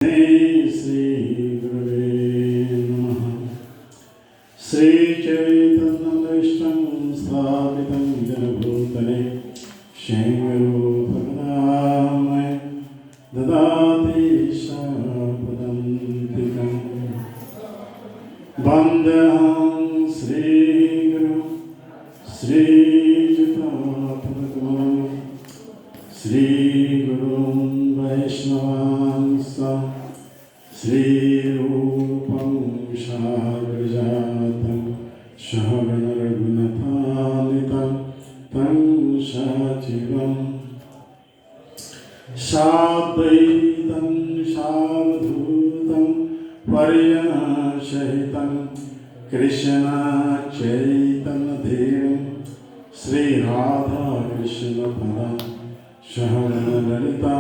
श्री गुरुवे नमः। श्रीचैतन्यदेष्टं स्थापितं जनभूतले शैवरूपकदामय ददाति शापदन्तिकं वन्देऽहं श्रीगुरुं श्रीयुतापदकमलं श्रीगुरुं वैष्णवांस श्रीरूपं साग्रजातं सहगणरघुनाथान्वितं तं सजीवं साद्वैतं सावधूतं परिजनसहितं कृष्णचैतन्यदेवं श्रीराधाकृष्णपदं सहगणललिता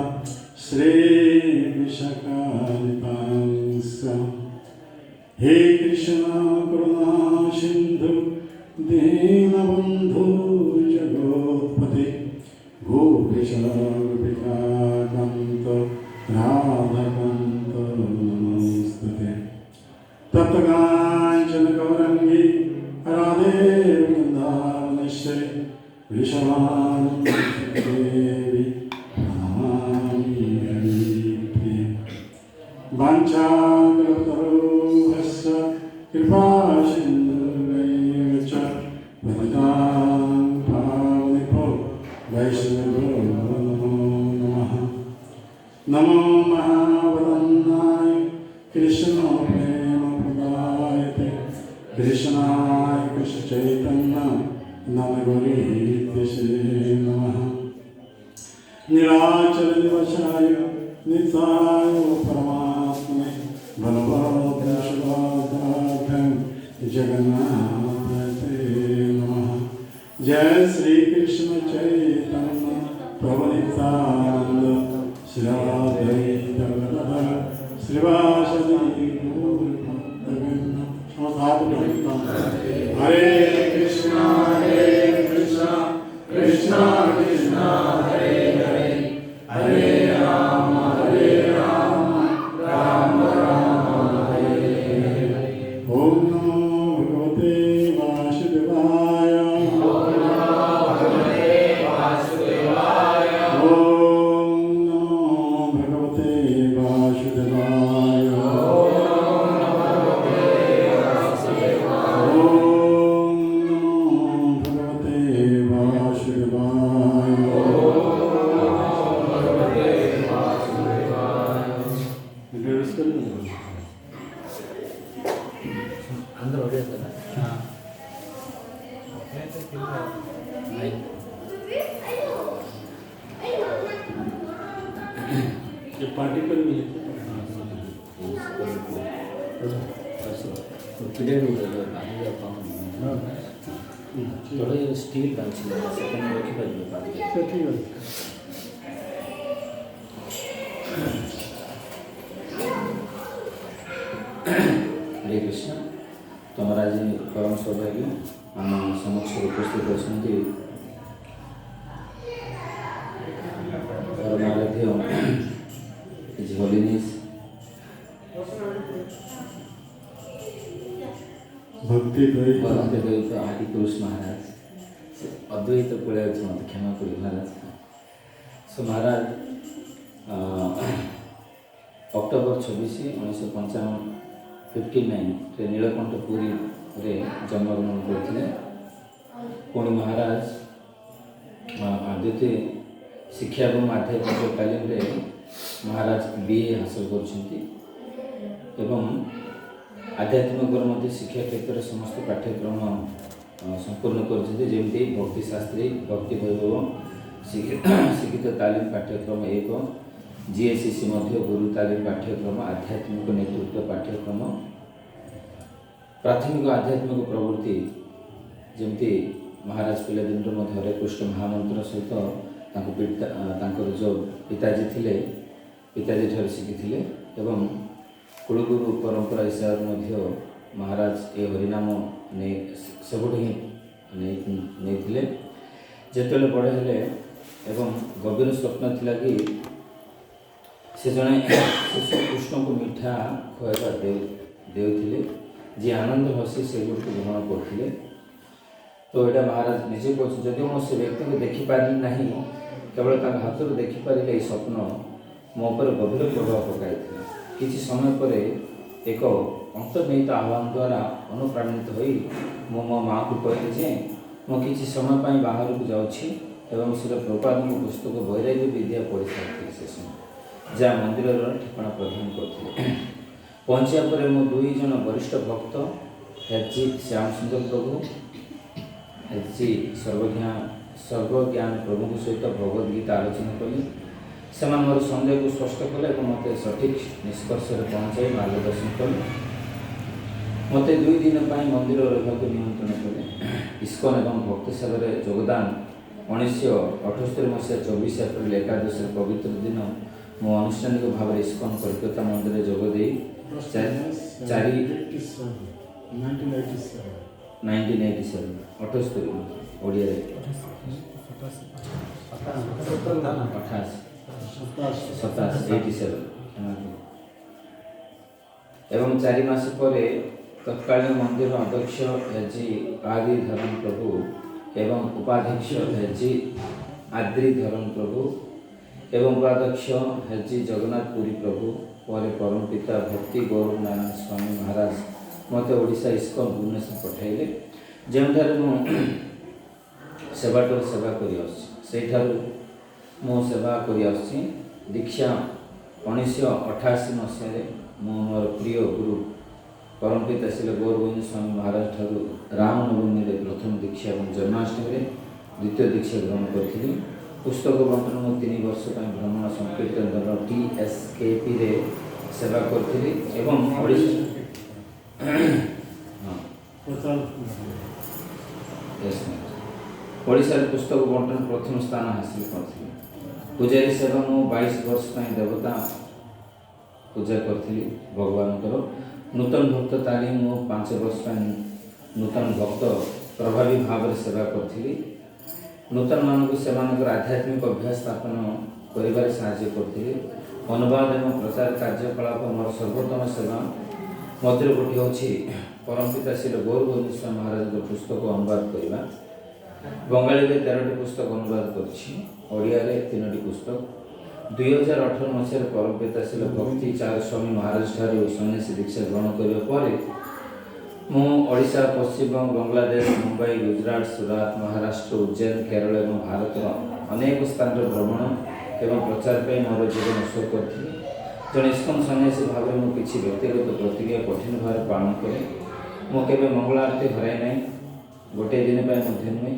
श्रीविशाखान्वितांश्च। हे कृष्ण करुणा सिन्धु दीनबन्धु जगत्पते गोपीश गोपिकान्त राधाकान्त नमोस्तुते। तप्तकाञ्चन गौरङ्गी राधे वृन्दावनेश्वरी वृषभानुसुते देवी वाञ्छाकल्पतरुभ्यश्च कृपासिन्धुभ्यश्च च पतितां पावनेभ्यो वैष्णवेभ्यो नमो नमः। नमो महावदन्नाय कृष्णप्रेमप्रदायते कृष्णाय कृष्णचैतन्य नमोरीत्यसे नमः। निराचलनिवशाय नित्याय परमात्मने बलभद्रशुभाभ्यां जगन्नाथे नमः। जय श्री कृष्ण चैतन्य प्रभु नित्यानंद श्री अद्वैत गदाधर श्रीवासदि गौरभक्तवृंद समस्त। हरे कृष्णा कृष्णा कृष्णा हरे हरे हरे राम राम राम हरे हरे। ओम नमो भगवते वासुदेवाय। ओम नमो भगवते वासुदेवाय। ओम नमो भगवते वासुदेवाय। ओम नमो भगवते वासुदेवाय। ओम नमो भगवते वासुदेवाय। అందరూ ఒకే కదా ये पार्टी पर भी पिरियड थोड़ा स्टील का सेकंड रखी पाहिजे पार्टी ठीक है। हरे कृष्ण। तुम्हारा आज परम सौभाग्य आम समक्ष उपस्थित अच्छा परमाराध्य His Holiness भक्ति द्वैत आदि पुरुष महाराज अद्वैत पड़े मत क्षमा करी महाराज। सो महाराज अक्टोबर 26 1959 नीलकंठपुरी रे जन्मग्रहण करते। पुणी महाराज आद्यते शिक्षा और आध्यात्मिक तालीम रे महाराज BA हासिल कर आध्यात्मिक मध्य शिक्षा क्षेत्र में समस्त पाठ्यक्रम संपूर्ण करमती भक्ति शास्त्री भक्ति वैभव शिक्षित तालीम पाठ्यक्रम 1 GACC गुरु तालीम पाठ्यक्रम आध्यात्मिक नेतृत्व पाठ्यक्रम प्राथमिक आध्यात्मिक प्रवृत्ति जमती महाराज पिलादिन हरे कृष्ण महामंत्र सहित जो पिताजी थिले पिताजी ठार शिखी एवं कुलगुरु परंपरा हिसाब से महाराज ए हरिनाम नहीं सब नहीं जिते बड़े हेले एवं गभीर स्वप्न थिला कि से जड़े शिशु कृष्ण को मिठा खुआवा देउथिले जी आनंद हसी से गुड़ को ग्रहण करते। तो यहाँ महाराज निजे कहते जदि मैं से व्यक्ति को देखिपारि ना केवल हाथ में देखिपारे ये स्वप्न मो पर गभीर प्रभाव पकाई किसी समय पर एक अंतर्निहित आह्वान द्वारा अनुप्राणित हो मो माँ को कहली जे मु किसी समय पर बाहर को जाऊँगी एवं श्री प्रभुपाद पुस्तक वैराग्य विद्या पढ़ी सारी से समय जहाँ मंदिर ठिकाना प्रदान करते। पहुँचा पर मो दुई जन वरिष्ठ भक्त हेजी श्याम सुंदर प्रभु हेजी सर्वज्ञान प्रभु सहित भगवद गीता आलोचना कली से मोर सन्देह को स्पष्ट कले और मत सठिक निष्कर्ष पहुँचाई मार्गदर्शन कले। मत 2 दिन मंदिर रहा निमंत्रण कले। इस्कन एवं भक्ति सेवा योगदान 1978 मसीहा 24 एप्रिल एकादश पवित्र दिन मो आनुष्ठानिक भाव इस्कन कलकत्ता मंदिर जोगदे 1987 ओडिया 87 एवं 4 मास पर तत्कालीन मंदिर अध्यक्ष हेजी आदि धर्म प्रभु एवं उपाध्यक्ष हेजी आद्री धर्म प्रभु एवं उपाध्यक्ष हेजी जगन्नाथ पुरी प्रभु पर परम पिता भक्ति गौरव नारायण स्वामी महाराज मत ओडिशा इस्कन भुवनेश्वर पठाइले जेठार मु सेवाटर सेवा कर मो सेवा कर दीक्षा 1988 मसीह मोर प्रिय गुरु परम पिता श्री गौरगोविंद स्वामी महाराज ठारू रामनवमी प्रथम दीक्षा और जन्माष्टमी द्वितीय दीक्षा ग्रहण करी। पुस्तक बंटन मु 3 वर्ष भ्रमण संकीर्तन दल TSKP रे सेवा करी एवं ओडिशा पुस्तक बंटन प्रथम स्थान हासिल करी। पूजारी सेवा मु 22 वर्ष देवता पूजा करी भगवान नूतन भक्त तालीम मु 5 वर्ष नूतन भक्त प्रभावी भाव में सेवा करी। नूतन मानक से आध्यात्मिक अभ्यास स्थापन कर साहाय्य करी। अनुवाद एवं प्रचार कार्यकलाप मोर सर्वोत्तम सेवा मध्य गोटे हूँ परम पिता श्री गौरगोविंद स्वामी महाराज पुस्तक अनुवाद करवा। बंगाली में 13टी पुस्तक अनुवाद करिया 3टी पुस्तक 2018 मसीह परम पिता श्री भक्ति चार स्वामी महाराज ठारू सन्यासी दीक्षा ग्रहण करने पर मु ओडिशा पश्चिम बांग्लादेश मुंबई गुजरात सूरत महाराष्ट्र उज्जैन केरल और भारत अनेक स्थान भ्रमण एवं प्रचार पर मोर जीवन उत्सर्ग करी। जन इस्कन सन्यासी भाव में किसी व्यक्तिगत प्रतिज्ञा कठिन भाव पालन करे। मु केबे मंगल आरती हराई ना गोटे दिन नुहे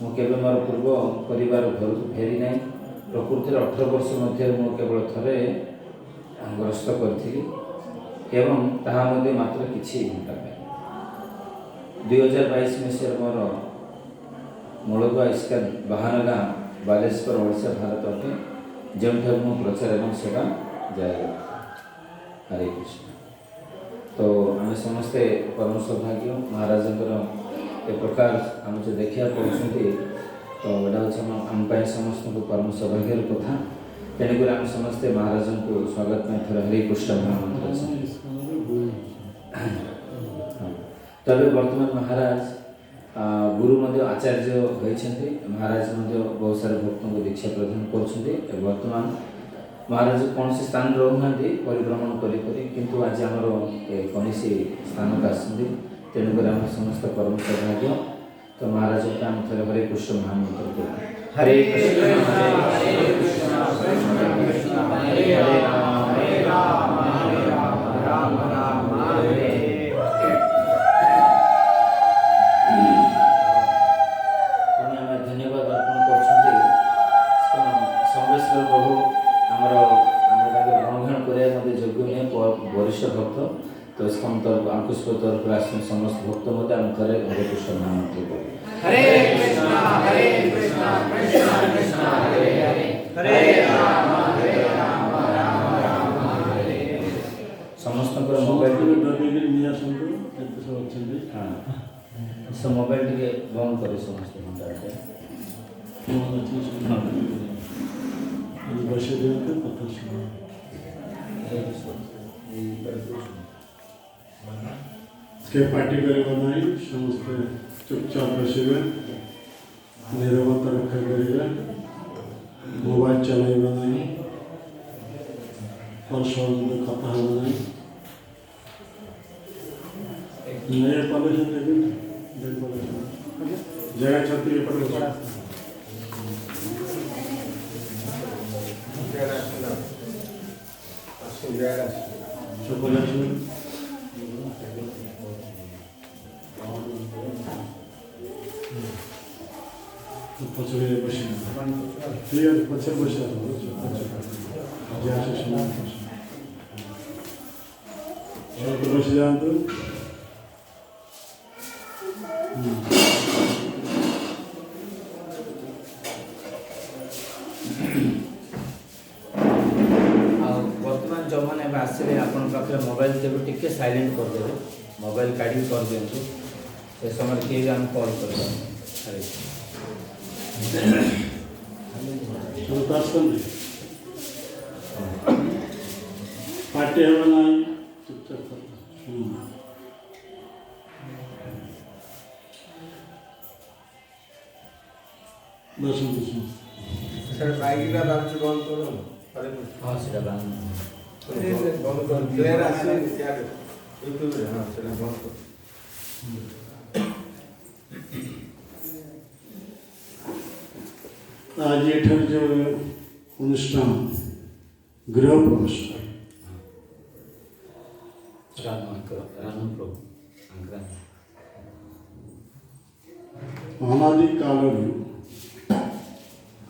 मुझे मोर पूर्व परिवार घर को फेरी ना प्रकृति 18 वर्ष मध्य केवल थरे ग्रस्त करी मात्र किसी घंटा 2022 मसीह मोर मूलगुआ इस्कन बाहानगा बालेश्वर ओडिशा भारत अटे जो प्रचार एवं सेवा जारी। हरे कृष्ण। तो आम समस्ते परम सौभाग्य महाराज एक प्रकार आम जो देखा पड़ते तो यहाँ आम समस्त को परम सौभाग्य कथा तेणुक आम समस्ते महाराज को स्वागत में थोड़ा हरे कृष्ण महामंत्र तबे वर्तमान महाराज गुरु आचार्य होती महाराज बहुत सारे भक्तों को दीक्षा प्रदान कर वर्तमान महाराज कौन से स्थान रोना परिभ्रमण किंतु आज आमर कौनसी स्थान को आसती तेणुक आम समस्त परम सौभाग्य। तो महाराज को आम थे हरे कृष्ण महामंत्र हरे कृष्ण हरे राम राम राम हरे धन्यवाद अर्पण कर प्रभु आमर ग्रहण कर वरिष्ठ भक्त तो इसकन तरफ अंकुश तरफ आस समस्त भक्त मध्य आम थे हरे कृष्ण महामंत्र हरे कृष्णा कृष्णा कृष्णा हरे हरे हरे राम राम राम हरे समस्त मोबाइल हाँ सब मोबाइल टे बंद कर समस्त घंटा बस कथा सुना के पार्टी करवा नहीं समस्ते चुपचाप बसवे निरवता रक्षा करेंगे मोबाइल चलाइबा नहीं परसों खाता है नहीं नए पॉल्यूशन देखिए जगह छाती पर पछड़े बसे क्लियर पछड़ बसे जैसे सुना तो बस जान तो वर्तमान जो मैंने आसवे आपन पाखे मोबाइल देवे टिके साइलेंट कर देवे मोबाइल काढ़ी कर दिंतु से समय किए भी हम कॉल कर पार्टी है ना चुपचाप बस सर बाइक का दाम से कौन करो अरे हाँ सीधा बांध कौन कौन क्लियर आसे क्या यूट्यूब रे हां सेटा कौन करो आज ये जो अनुष्ठान गृह प्रवेश अनादि काल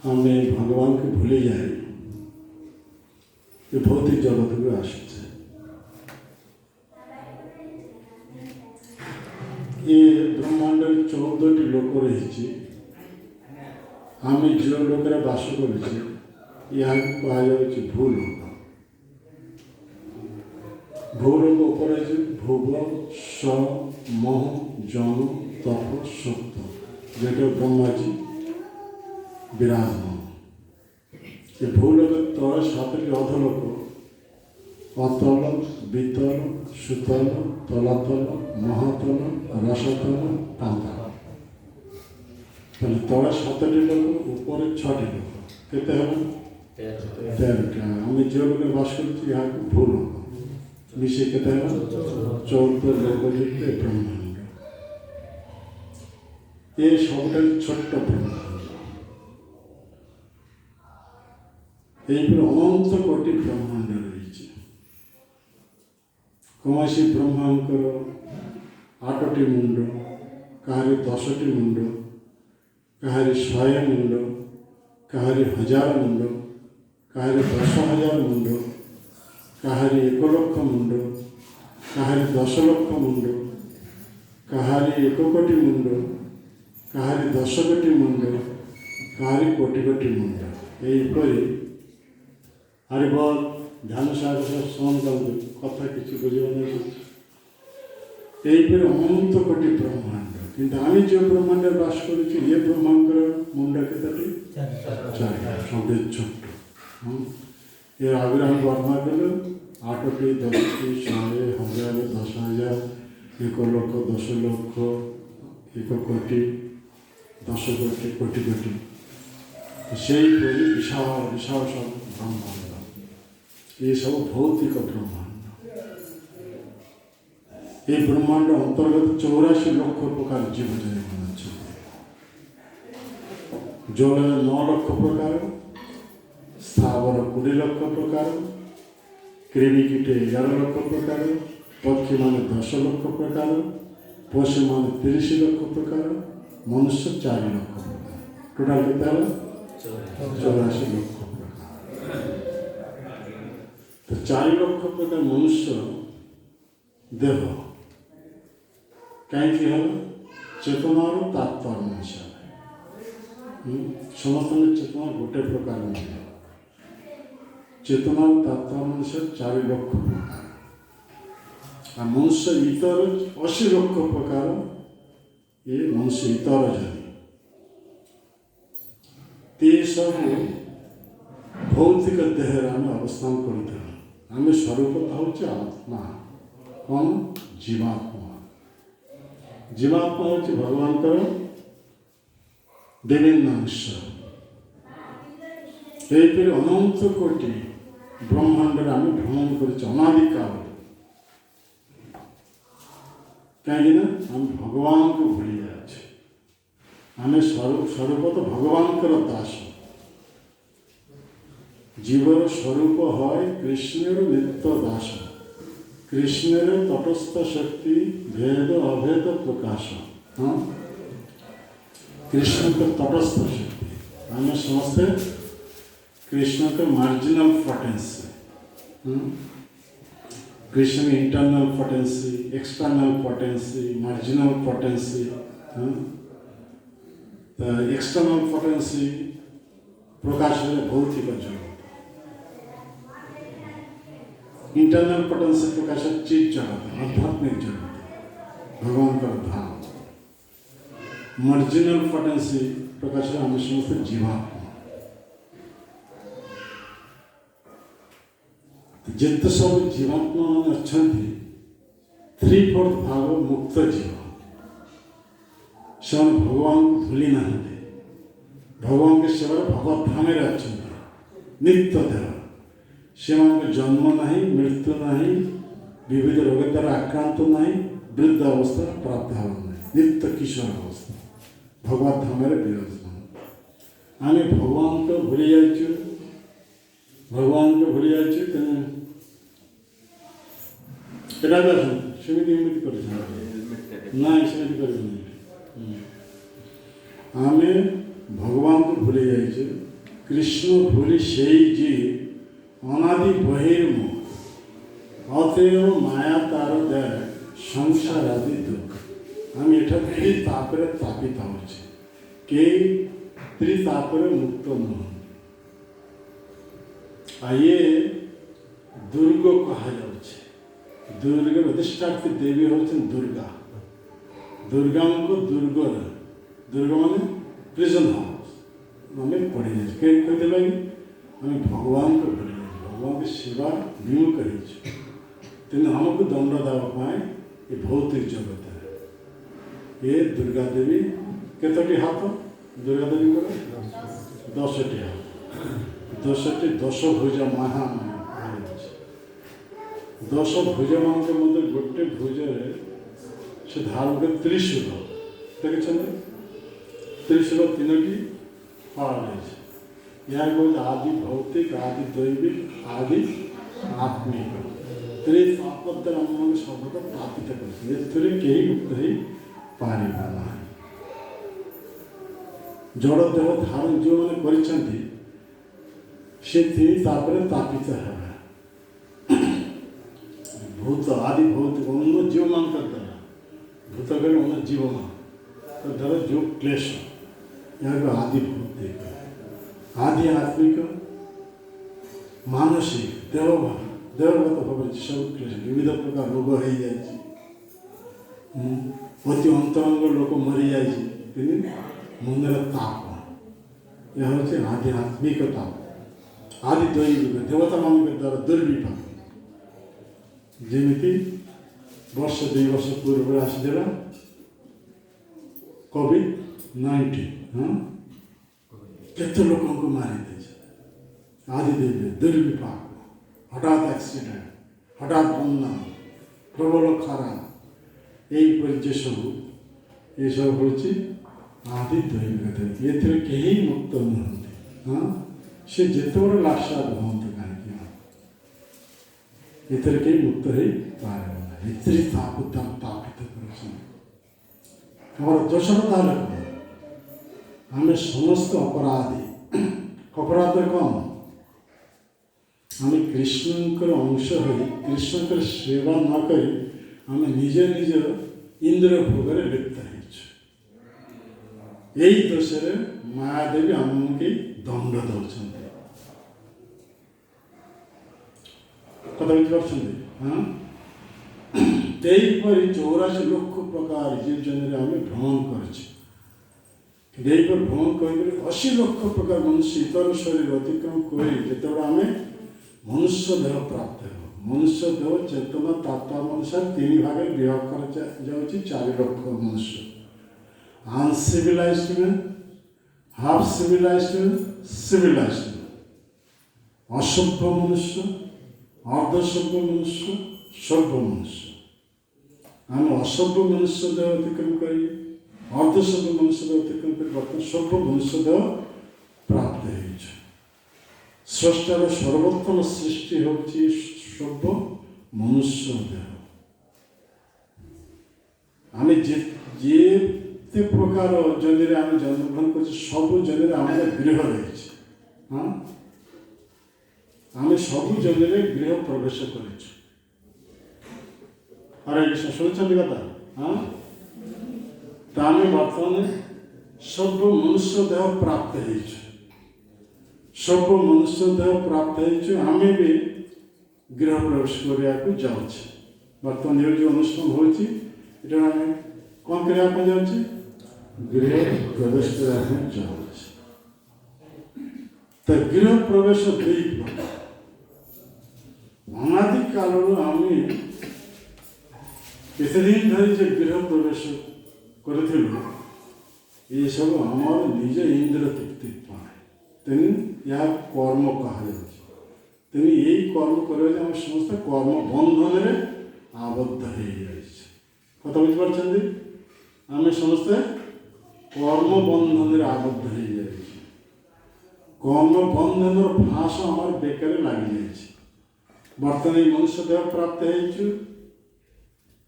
हमें भगवान को भूले जाए ये भौतिक जगत को आश्रित है ये ब्रह्मांड 14 लोक रही आम जो लोक बास कर भूलोक भूलोक उपर भुव स मह जन तप सप्त जो ब्रह्माजी विराजमान ये भूलोक तल 7टी अधलोक अतल वितल सुतल तलातल महातल रसतल पाताल तले 7टी लोक ऊपर 6टी लोक केते हम 13टा आम जो लोक बास कर भूलोक मिसे केते हम 14 लोकयुक्त ब्रह्मांड ये सबटा छोट्ट ब्रह्मांड अनंत कोटि ब्रह्मांड रही कौन ब्रह्मांकर 8टी मुंड कहारी 10टी मुंड कहारी 100 मुंड कहारी 1000 मुंड कहारी 10,000 मुंड कहारी 1 लक्ष मुंड कहारी 10 लक्ष मुंड कहारी 1 कोटि मुंड कहारी 10 कोटि मुंड कहारी कोटि कोटि मुंड यहीपरी आरे बहुत ध्यान सागर शोन कथा किसी बुझे यहीपरि अनंत कोटि ब्रह्मांड किंतु आम जो ब्रह्मांड बास कर ये ब्रह्मांड मुंड के 4 सब छोट ये आग्रह वर्णना कले 8टी 10टी 100 1000 10,000 1 लक्ष 10 लक्ष 1 कोटि 10 कोटि कोटि कोटि से विशाल विशाल सब ब्रह्मांड ये सब भौतिक ब्रह्मांड ये ब्रह्मांड अंतर्गत 84 लक्ष प्रकार जीव जगत अच्छे जल 9 लक्ष प्रकार स्थावर 20 लक्ष प्रकार कृमिकीट 11 लक्ष प्रकार पक्षी मान 10 लक्ष प्रकार पशु मान 30 लक्ष प्रकार मनुष्य 4 लक्ष प्रकार टोटाल कितना 84 लक्ष तो 4 लक्ष प्रकार मनुष्य देह कहीं चेतनार तात्पर्य अनुसार समस्त चेतना गोटे प्रकार नहीं चेतनार तात्पर्य अनुसार 4 लक्ष प्रकार आ मनुष्य इतर 80 लक्ष प्रकार ये मनुष्य इतर जानी ते सब भौतिक देहर आम अवस्थान कर आम स्वरूपतः हूँ आत्मा कौन जीवात्मा जीवात्मा हूँ भगवान विभिन्न अंश यहीपर अनंत कोटि ब्रह्मांड आम भ्रमण कर अनादि काल कहीं आम भगवान को भूली जाए आम स्वरूप तो भगवान दास जीवर स्वरूप है कृष्णर नित्य दास कृष्णर तटस्थ शक्ति भेद अभेद प्रकाश हाँ कृष्ण का तटस्थ शक्ति आम समस्ते कृष्ण का मार्जिनल पोटेंसी कृष्ण की internal potency external potency marginal potency external potency प्रकाश भौतिक जगत इंटरनल पोटेंसी प्रकाश चित जगत आध्यात्मिक जगत भगवान का धाम मार्जिनल पोटेंसी प्रकाश आम समस्त जीवात्मा जिते सब जीवात्मा मान अच्छा 3/4 भाग मुक्त जीव से भगवान को भूली ना भगवान के सेवा भगवत धाम अच्छा नित्य देह से जन्म नहीं मृत्यु नहीं विविध रोग द्वारा आक्रांत नहीं वृद्ध अवस्था प्राप्त हो नित्य किशोर अवस्था भगवत धाम विराजमान आम भगवान को भूली जाइए भगवान को भूली जाइए तेना सेमती ना सेमती कर आम भगवान को भूली जाइए कृष्ण भूली से जी अनादि बहिर्मुख अतएव माया तार दे संसार आदि दुख आम एठारे तापरे तापित होचे के त्रितापरे मुक्त नुह ये दुर्ग कहा जाए दुर्ग अधिष्ठात्री देवी होती दुर्गा दुर्गा को दुर्ग दुर्ग माने प्रिजन हाउस आम पढ़ी जाए कही लगे आम भगवान को भूली भगवान की सेवा विमुख तेना हमको दंड देवाई ये भौतिक जगत है ये दुर्गा देवी केतोटी हाथ दुर्गा देवी को 10टी हाथ 10टी 10 भुज महामाया 10 भुज मान मध्य गोटे भुज से धारण कर त्रिशूल देखते त्रिशूल 3टी फल यह कह आदि भौतिक आदि दैविक आदि आत्मिक त्रितापद्वारा आम सबका तापित कर मुक्त हो पारिबा ना जड़ देह धारण जो मैंने कर तापित है भूत आदि भौतिक अन्य जीव मान द्वारा भूत कर अन्य जीव मान द्वारा जो क्लेश यहाँ आदि भौतिक आदि आत्मिक मानसिक देवगत भाव सब क्लेश विविध प्रकार रोग हो जाए अति अंतरंग लोक मरी जाए मुंदर ताप यह हूँ आध्यात्मिक ताप आदि दैविक देवता मान द्वारा दुर्विपाक जमी वर्ष 2 वर्ष पूर्व आसला कोविड-19 हाँ केते लोक मारी दे आदि दैविक दुर्विपाक हठात एक्सीडेंट हठात बन्या प्रबल खरा यहीपर सब ये सब हूँ आदि दैविक ये कहीं मुक्त नुहति हाँ से जिते बड़े लाशाद हूँ कहीं ये कहीं मुक्त हो पारे तापित कर दोषरता आम समस्त अपराधी अपराध कौन आम कृष्ण अंश हो कृष्ण सेवा नक आम निजे निज इंद्र भोग लिप्त यही दोष मायादेवी आमको दंड दौरान कथा बुझे हाँ यहीपर 84 लाख प्रकार जीव जन आम भ्रमण कर भ्रमण कर 80 लाख प्रकार मनुष्य इतर शरीर अतिक्रम कर जिते आम मनुष्य देह प्राप्त हो मनुष्य देह चेतना तात्पर्य अनुसार तीन भाग विभाग कर 4 लक्ष मनुष्य अनसिविलाइज्ड में हाफ सिविलाइज्ड में सिविलाइज्ड में असभ्य मनुष्य अर्धसभ्य मनुष्य सभ्य मनुष्य आम असभ्य मनुष्य देह अतिक्रम करी अर्धसभ्य मनुष्य देह अतिक्रम कर बर्तमान सभ्य मनुष्य देह प्राप्त हो स्रष्टार सर्वोत्तम सृष्टि होची सभ्य मनुष्य देह आम जे प्रकार जन आम जन्मग्रहण कर सब जन आम गृह रही हाँ आम सब जन गृह प्रवेश कर हरे कृष्ण शुणी कथा हाँ तो आम बर्तमान सब मनुष्य देह प्राप्त हो सब मनुष्य देह प्राप्त होमें भी गृह प्रवेश करने को जाऊँ बर्तमान ये जो अनुष्ठान होती कौन करने जाऊँ गृह प्रवेश करने जाऊँ तो गृह प्रवेश अनादि काल आम केते दिन धरी जो गृह प्रवेश करूँ ये सब आम निज इंद्र तृप्ति पाए तेन यह कर्म कह तेन यही कर्म कर समस्त कर्म बंधन में आबद्ध हो कथा बुझीपार आम समस्ते कर्म बंधन में आबद्ध हो कर्म बंधन फाँस आम बेकार लगी बर्तमान ये मनुष्य देह प्राप्त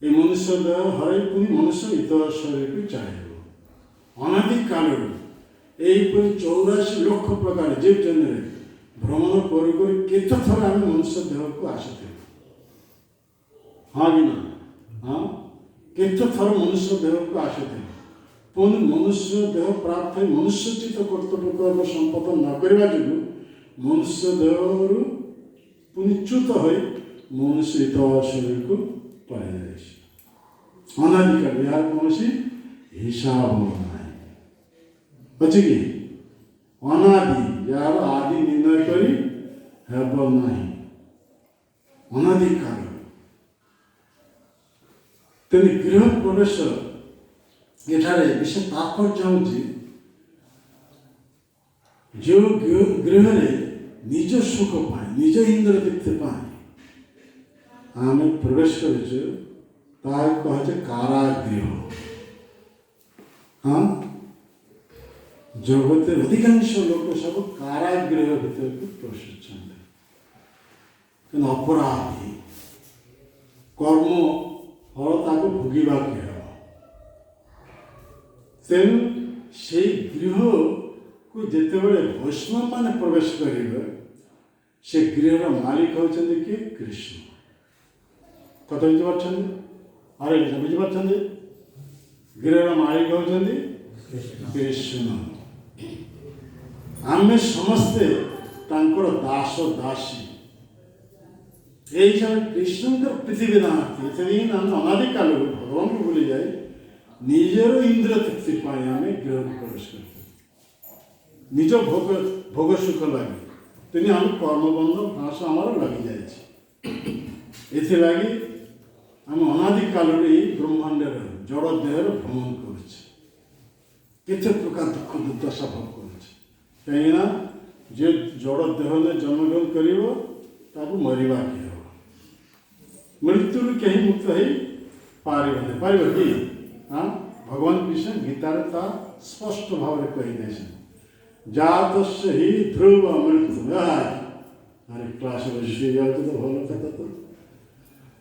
हो मनुष्य देह हर पुणी मनुष्य इतर शरीर को चाहिए अनादि काल यहीपर 84 लक्ष प्रकार जीव जन भ्रमण कर थर आम मनुष्य देह को आसते हाँ कि ना हाँ केत थर मनुष्य देह को आसते पुणी मनुष्य देह प्राप्त हो मनुष्यचित कर्तव्य कर्म संपादन न करने जो मनुष्य देह पुणी च्युत हो मनुष्य इतर शरीर को पाई अनादिकाल यार कौन हिसाब ना अच्छे कि अनादि यार आदि निर्णय करी हेब नहीं अनादि काल तेन गृह प्रवेश एठारे विशेष तात्पर्य हूँ जो गृह निज सुख पाए निज इंद्र तृप्ति पाए आम प्रवेश कर कहे कारागृह हाँ जगत अधिकांश लोक सब कारागृह भीतर को प्रवेश अपराधी कर्म फल ताको भोगवा तेणु से गृह को जिते बड़े वैष्णव मान प्रवेश करेंगे से गृहर मालिक होती किए कृष्ण कथा बुझीपार हरे कृष्ण बुझीपार गृहर मालिक होती कृष्ण आमे समस्ते तांकर दास दासी यही समय कृष्ण पृथ्वी दाती अनादि काल भगवान को भूली जाए निजर इंद्र तृप्ति पाए आम गृह प्रवेश करते निज भोग भोग सुख लगे तेनी आम कर्मबंध फाँस आमर लगी जाए लगी आम अनादि काल ब्रह्मांड जड़ देहर भ्रमण कर प्रकार दुख दुर्दशा भोग कहीं जे जड़ देह ने जन्मग्रहण कर मरवा कि हम मृत्यु कहीं मुक्त हो पार कि हाँ भगवान कृष्ण गीतार तार स्पष्ट भाव में कहीदे जात ही ध्रुव मृत्यु अरे क्लास तो भल कथा तो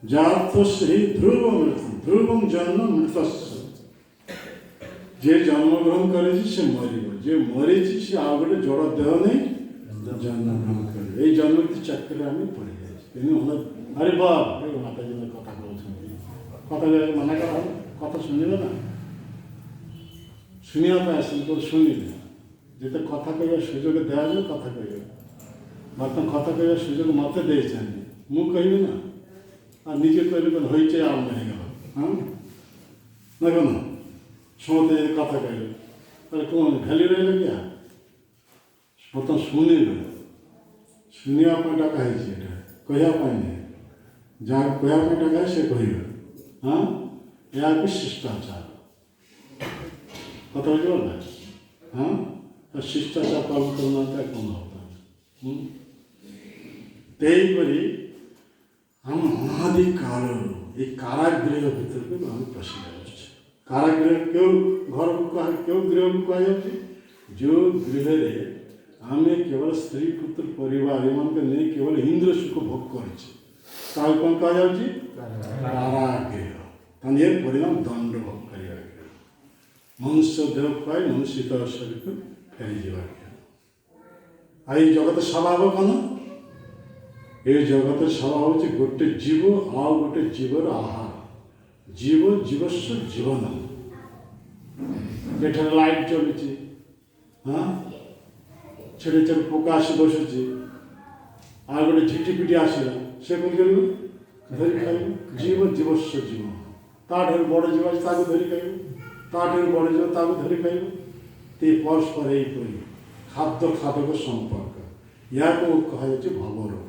जात ही ध्रुव मृत्यु ध्रुव जन्म मृत जे जन्मग्रहण करे मर मरी से आ गए जड़ देह नहीं जन्मग्रहण करे जन्म की चक्कर आम पड़ जाए अरे बाप माता जी कथा कहते कथा मना कर कथा शुणिले ना शुणा तो शुणिले जिते कथा कह सुजोग दिया जाए कथा कह बर्तमान कथा कह सुजोग मत दे मुझे ना निजे कहले होइचे आम नहीं गल हाँ ना कौन समझते कथा कहले अरे कौन खाली रहे क्या बर्तमान शुणिले शुणा डाका कहवाई नहीं जहाँ कहवा टाका से कह हाँ या शिष्टाचार कत बुझा हाँ तो शिष्टाचार पालन करना कौन होता है तेईपरी हम अनादि काल ये कारागृह भीतर को हम पशि जाऊँ कारागृह क्यों घर को कह क्यों गृह को कह जाऊँ जो गृह रे आम केवल स्त्री पुत्र परिवार एम नहीं केवल इंद्र सुख भोग कर कौन कह जाऊँ कारागृह तने परिणाम दंड भोग कर मनुष्य देह खुआई मनुष्य शरीर को फेरी जा आई जगत स्वभाव कौन ये जगत स्वभाव हूँ गोटे जीव आ गोटे जीवर आहार जीव जीवस्व जीवन ये लाइट चलुची हाँ छेड़े छेड़ पोका आसी बसुची आ गोटे झिटिपिटी आसला से कौन कर धरी खाइब जीव जीवस्व जीवन ताठू बड़ जीव आज ताकू धरी खाइब ताठू बड़ जीव ताकू धरी खाइब ते परस्पर यहीपरि खाद्य खादक संपर्क या कह भवरोग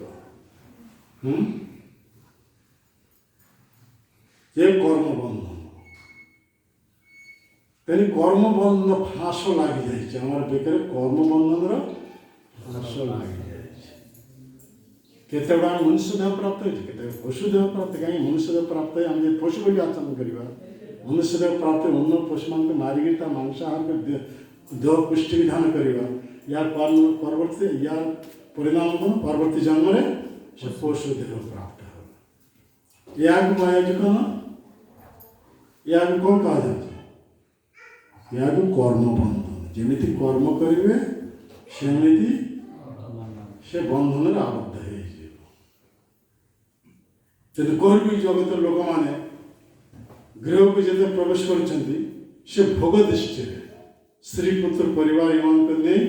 ये कर्मबंधन तेनी कर्मबंधन फाँस लगी जाम बेकार कर्मबंधन फाँस लगी जाते मनुष्य देह प्राप्त होते पशु देह प्राप्त कहीं मनुष्य देह प्राप्त आम पशु को आचरण करवा मनुष्य देह प्राप्त उन्न पशु मान मारिक मांसाहार देह पुष्टि विधान करवा यार परवर्ती यार परिणाम कौन परवर्ती जन्म से पशु देह प्राप्त हो या कौन या कौन कह जाए या कर्मबंधन जमी कर्म करेंगे सेमती से बंधन आबद्ध हो कहबी जगत लोक मैंने गृह को जो प्रवेश कर भोग दृष्टि स्त्री पुत्र परिवार एम नहीं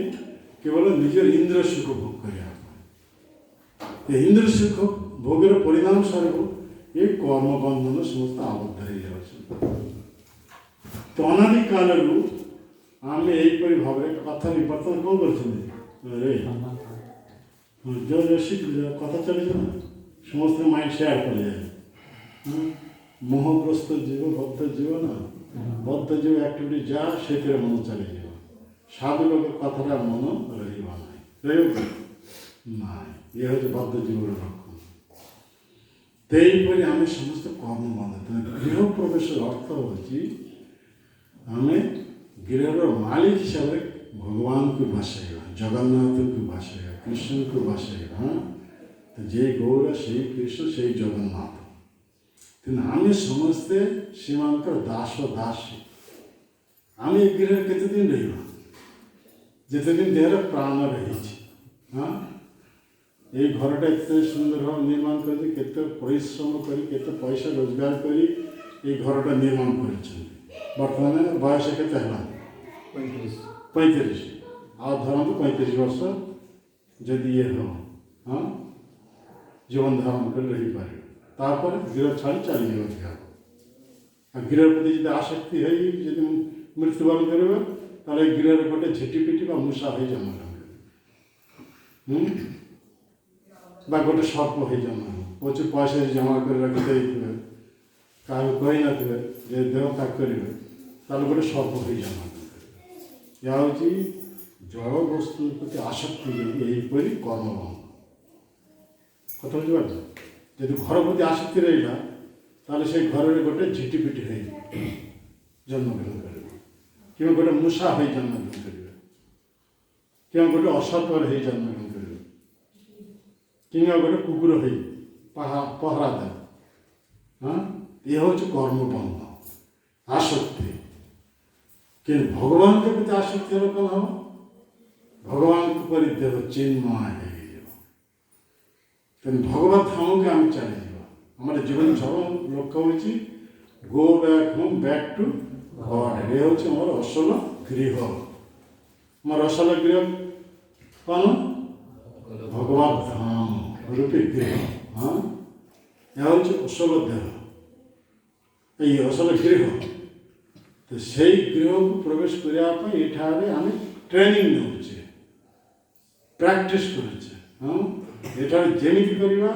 केवल निजर इंद्र सुख भोग कर इंद्र सुख भोगर परिणाम स्वरूप ये कर्मबंधन समस्त आबद्ध हो तो अनादि काल आम यहीपरि भाव कथा बर्तमान कौन कर जो जो शिख कथा चली समस्त माइंड शेयर कर जाए मोहग्रस्त जीव बद्ध जीव ना बद्ध जीव एक्टिविटी जा से मन चली साधु लोग कथा मन रहा ये हूँ बद्ध जीवर लक्षण तेईपरि आम समस्त कर्म बंध गृह प्रवेश अर्थ हूँ आम गृहर मालिक हिसाब से भगवान को बसैवा जगन्नाथ को बसैवा कृष्ण को बसैवा तो जे गौर से कृष्ण से जगन्नाथ तेना आम समस्ते सीमांकर दास दासी आम गृह केते दिन रहा जिते दिन देहर प्राण रही हाँ ये घरटा एत सुंदर भाव निर्माण कर परिश्रम कर पैसा रोजगार कर घरटा निर्माण कर बर्तमान बयस के 35 आ धरतु 35 वर्ष जदि ये हो हाँ जीवन धारण कर रही पारे गृह छाड़ी चली जाए गृह प्रति जी आसक्ति है जी मृत्युवरण कर गृह गोटे झिटिपिटी मूषा हो जन्म गोटे सर्प हो जन्म पचे पैसा जमा कर रखी क्या कही नए देह त्याग करेंगे गोटे सर्प हो जन्म या हूँ जड़ वस्तु प्रति आसक्ति यहीपरि कर्मबंध कथा बुझे जब घर प्रति आसक्ति रहा से घर में गोटे झिटिपिटी हो जन्मग्रहण करेंगे कि गोटे मूषा हो जन्मग्रहण करेंगे कि गोटे असर्पर हो जन्मग्रहण करेंगे कि गोटे कुकुर हो पहरा दे हाँ ये हूँ कर्मबंध आसक्ति कि भगवान के प्रति आसक्ति कौन हम भगवान को परिदेह चिन्मय तेना भगवत धाम के आम चली हमारे जीवन सब लक्ष्य हूँ go back home back to God ये हूँ मोर असल गृह मोर असल गृह कौन भगवत धाम रूपी गृह हाँ यह हूँ असल देह ये असल गृह तो से गृह को प्रवेश करने ये आम ट्रेनिंग नौचे प्रैक्टिस करुचे हाँ ये जमी करवा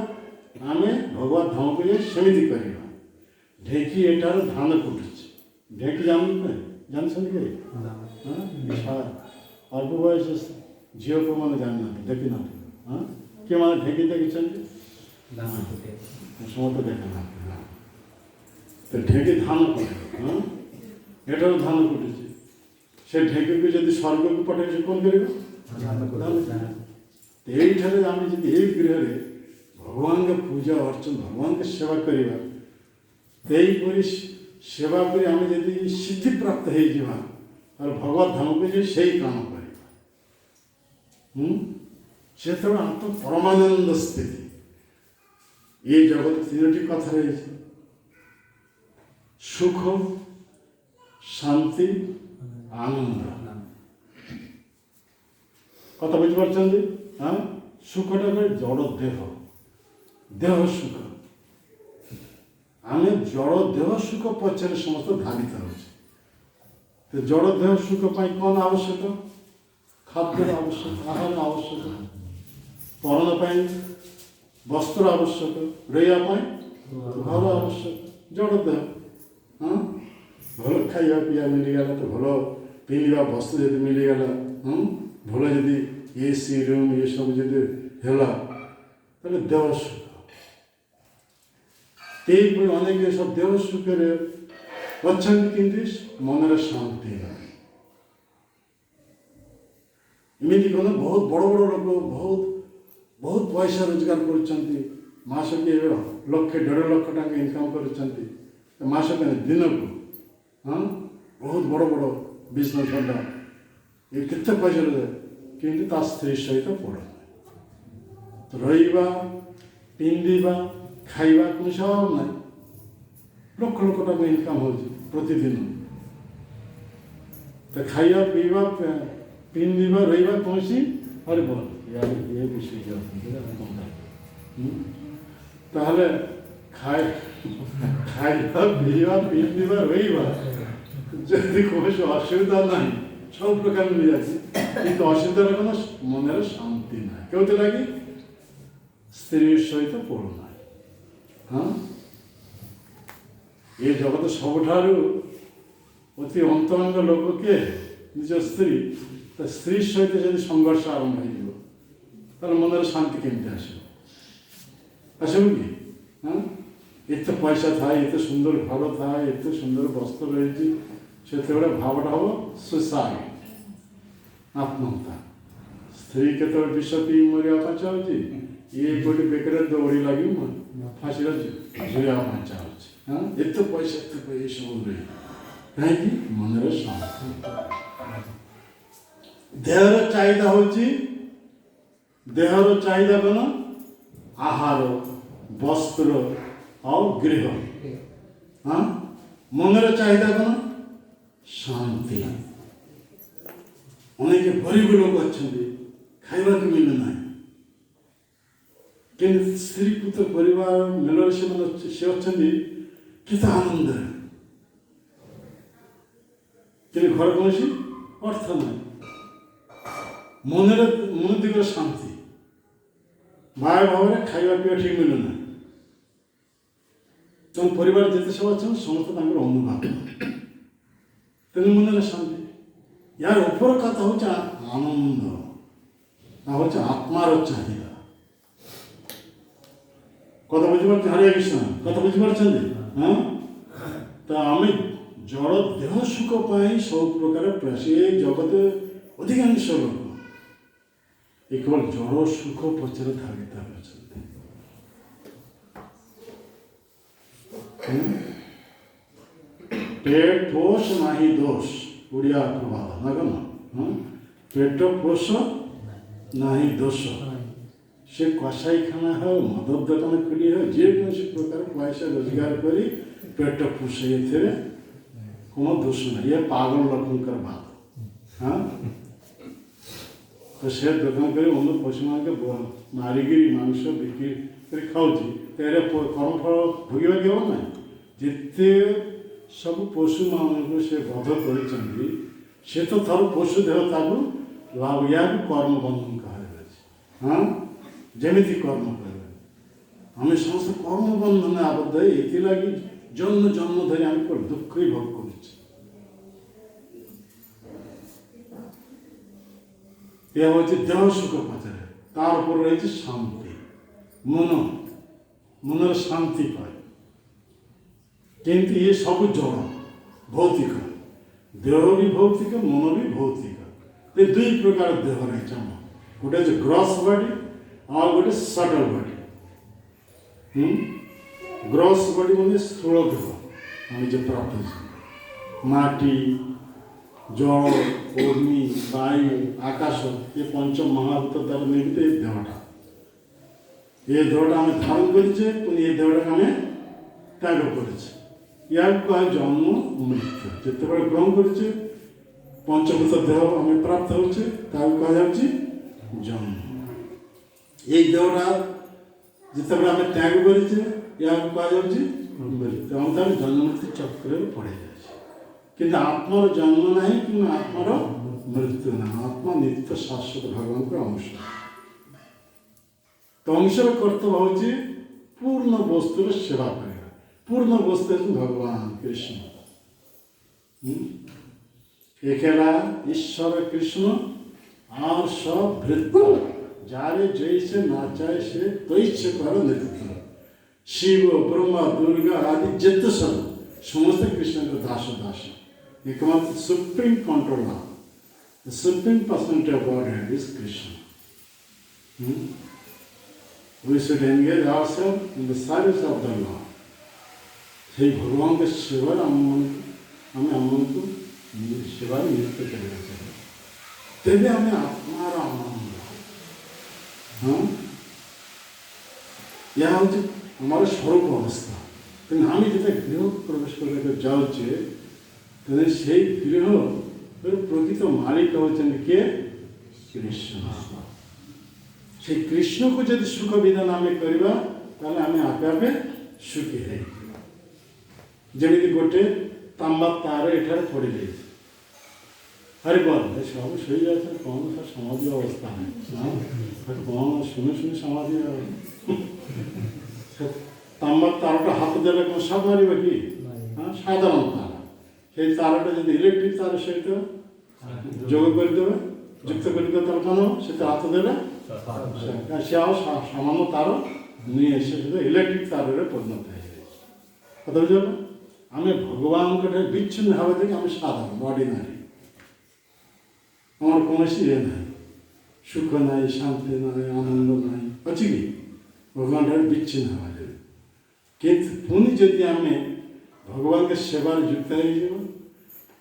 आम भगवत धाम को सेमती करवा ढेकी एटार धान कुटुचे ढेकी जान अल्प बयस झील को मैंने जाना देखी ना हाँ किए मैंने ढेकी देखी समस्त देखा तो ढेकी धान कुटे हाँ एटार धान कुटुचे से ढेकी को जब स्वर्ग को पठे कौन कर यही आम जी एक गृह भगवान के पूजा अर्चन भगवान के सेवा करवा तेईपरी सेवा कर आम जब सिद्धि प्राप्त हो और भगवत धाम को से काम कर से आत्म परमानंद स्थिति ये जगत तीन कथा रही सुख शांति आनंद कथा बुझी हाँ सुखटा जड़ देह देह सुख आम जड़ देह सुख पचर समस्त धारित हो जड़ देह सुख कौन आवश्यक खाद्य आवश्यक आहार आवश्यक पढ़न वस्त्र आवश्यक रही घर आवश्यक जड़ देह हाँ भल खाइबा पीवा मिलगला तो भल पिंधा वस्त्र जब मिलगला हाँ भल जदि एसी रूम ये सब जब है देह सुख तेईपरि अनेक सब देह सुखे अच्छा कि मनर शांति इमती कौन बहुत बड़ बड़ लोग बहुत बहुत पैसा रोजगार करस के 1,00,000-1,50,000 टका इनकम करस दिन को हाँ बहुत बड़ बड़ बिजनेस वाला ये केते पैसा रोजगार कि स्त्री सहित पढ़ तो रहा पिंधा खाइबा कौन सब ना 1,00,000 टका इनकम हो प्रतिदिन तो खाइबा पीवा पिंधा रहा कौन सी अरे बोल यार ये विषय ताहले खाइबा पीवा पिंधा रहा जदि कौन असुविधा ना सब प्रकार मिल जाए कि असुविधा कौन मनर शांति ना क्यों लगे स्त्री सहित पढ़ना हाँ ये जगत सबुठारू अति अंतरंग लोक किए निज स्त्री तो स्त्री सहित जब संघर्ष आरंभ हो मनर शांति केमती आसो कि हाँ एत पैसा था एत सुंदर घर था एत सुंदर वस्त्र रही से भावटा हम सुसाइड आत्महत्या स्त्री के विष पी मरिया चाहूँ ये गोटे बेकर दौड़ी लगे फाँसी झुरिया चाहूँ हाँ एत पैसा ये सब रही कहीं मनर शांति देहर चाहिदा हूँ देहर चाहिदा कौन आहार वस्त्र और गृह हाँ मनर चाहिदा कौन शांति अनेक गरीब लोग अच्छा खाइबा को मिलना कि स्त्री पुत्र परिवार मिलर से अच्छा केत आनंद कि घर कौन सी अर्थ ना मनर मन दिगर शांति माया भाव में खाइबा पीवा ठीक मिलना तुम परिवार जिते सब अच्छा समस्त अनुभव तेणु मनर शांति यार ऊपर कथा हूँ आनंद हूँ आत्मार चाहिदा कथा बुझीपार हरे कृष्ण कथा बुझीपार हाँ तो आम जड़ देह सुख पाई सब प्रकार प्रयास ये जगत अधिकांश लोग ये केवल जड़ सुख पचर धारित पेट पोष नाही दोष उड़िया प्रभाव ना कौन पेट पोष नाही दोष से कसाई खाना हो मद दुकान खुली हो जेकोसी प्रकार पैसा रोजगार करी पेट पोषे कौन दोष ना ये पागल लोकर बात हाँ तो से दुकान कर पशु मान के मारिकी मांस बिक्री खाऊँ तेरे कर्मफल भोगे हो ना जिते सब पशु मान से बध कर तो थर पशु देवता को लाभ या कर्म बंधन कह हाँ जमी कर्म कर आम समस्त कर्म बंधन आबद्ध ये जन्म जन्म धरी आम दुख ही भोग कर देह सुख पचर तार रही शांति मन मनर शांति पाए किंतु ये सब जड़ भौतिक देह भी भौतिक मन भी भौतिक ये दुई प्रकार देह रही गोटे ग्रॉस बॉडी और गोटे सटल बॉडी ग्रॉस बॉडी माने स्थूल देह आम जो प्राप्त माटी जल अग्नि वायु आकाश ये पंच महाभूत द्वारा निर्मित ये देहटा ये देहटा आम धारण करें पुणी ये देहटा आम त्याग करें या कह जन्म मृत्यु जिते ग्रहण करें पंचभूत देह आम प्राप्त होचे कह जन्म ये देहटा जिते आम त्याग करें या कह मृत्यु आम जन्म मृत्यु चक्र पड़े जाए किंतु आत्मार जन्म नहीं कि आत्मार मृत्यु ना आत्मा नित्य शाश्वत भगवान का अंश तो अंशर कर्तव्य हूँ पूर्ण वस्तुर सेवा करेगा पूर्ण वस्तु भगवान कृष्ण एकेला ईश्वर कृष्ण और सब भृत्य जारे जैसे नाचाए से तैसे कर नृत्य शिव ब्रह्मा दुर्गा आदि जित सब समस्त कृष्ण का दास दास एकमात्र supreme controller the supreme personality of Godhead is Krishna. We should engage ourselves in the service of the Lord. हे भगवान के सेवा हमें अमन को सेवा नियुक्त करना चाहिए तेरे हमें आत्मार आनंद हाँ यह हूँ हमारा स्वरूप अवस्था तेना हम जो गृह प्रवेश करके जाऊे तेना से गृह प्रकृत मालिक होचन किए कृष्ण से कृष्ण को जब सुख विधान आम करवा आम आपे आपे सुखी है जमी गोटे तांबा तार एठार पड़ जाए अरे बोल सब शो जाए कौन सा सामाजिक अवस्था है कौन शुने शुने सामाजिक तांबा तारटा हाथ देले कौन सब मार कि हाँ साधारण तार से तारटा जो इलेक्ट्रिक तार सहित जोग करदे जुक्त करदे तार कौन से हाथ देले से सामान्य तार नहीं से इलेक्ट्रिक तार परिणत है कथा आम भगवान को विच्छिन्न हवा देखिए आम साधारण ऑर्डिनरी हमार कौन ये ना सुख ना शांति ना आनंद ना अच्छी कि भगवान ठार विच्छिन्न हवा जाए किंतु पुणी जदि आम भगवान के सेवार युक्त हो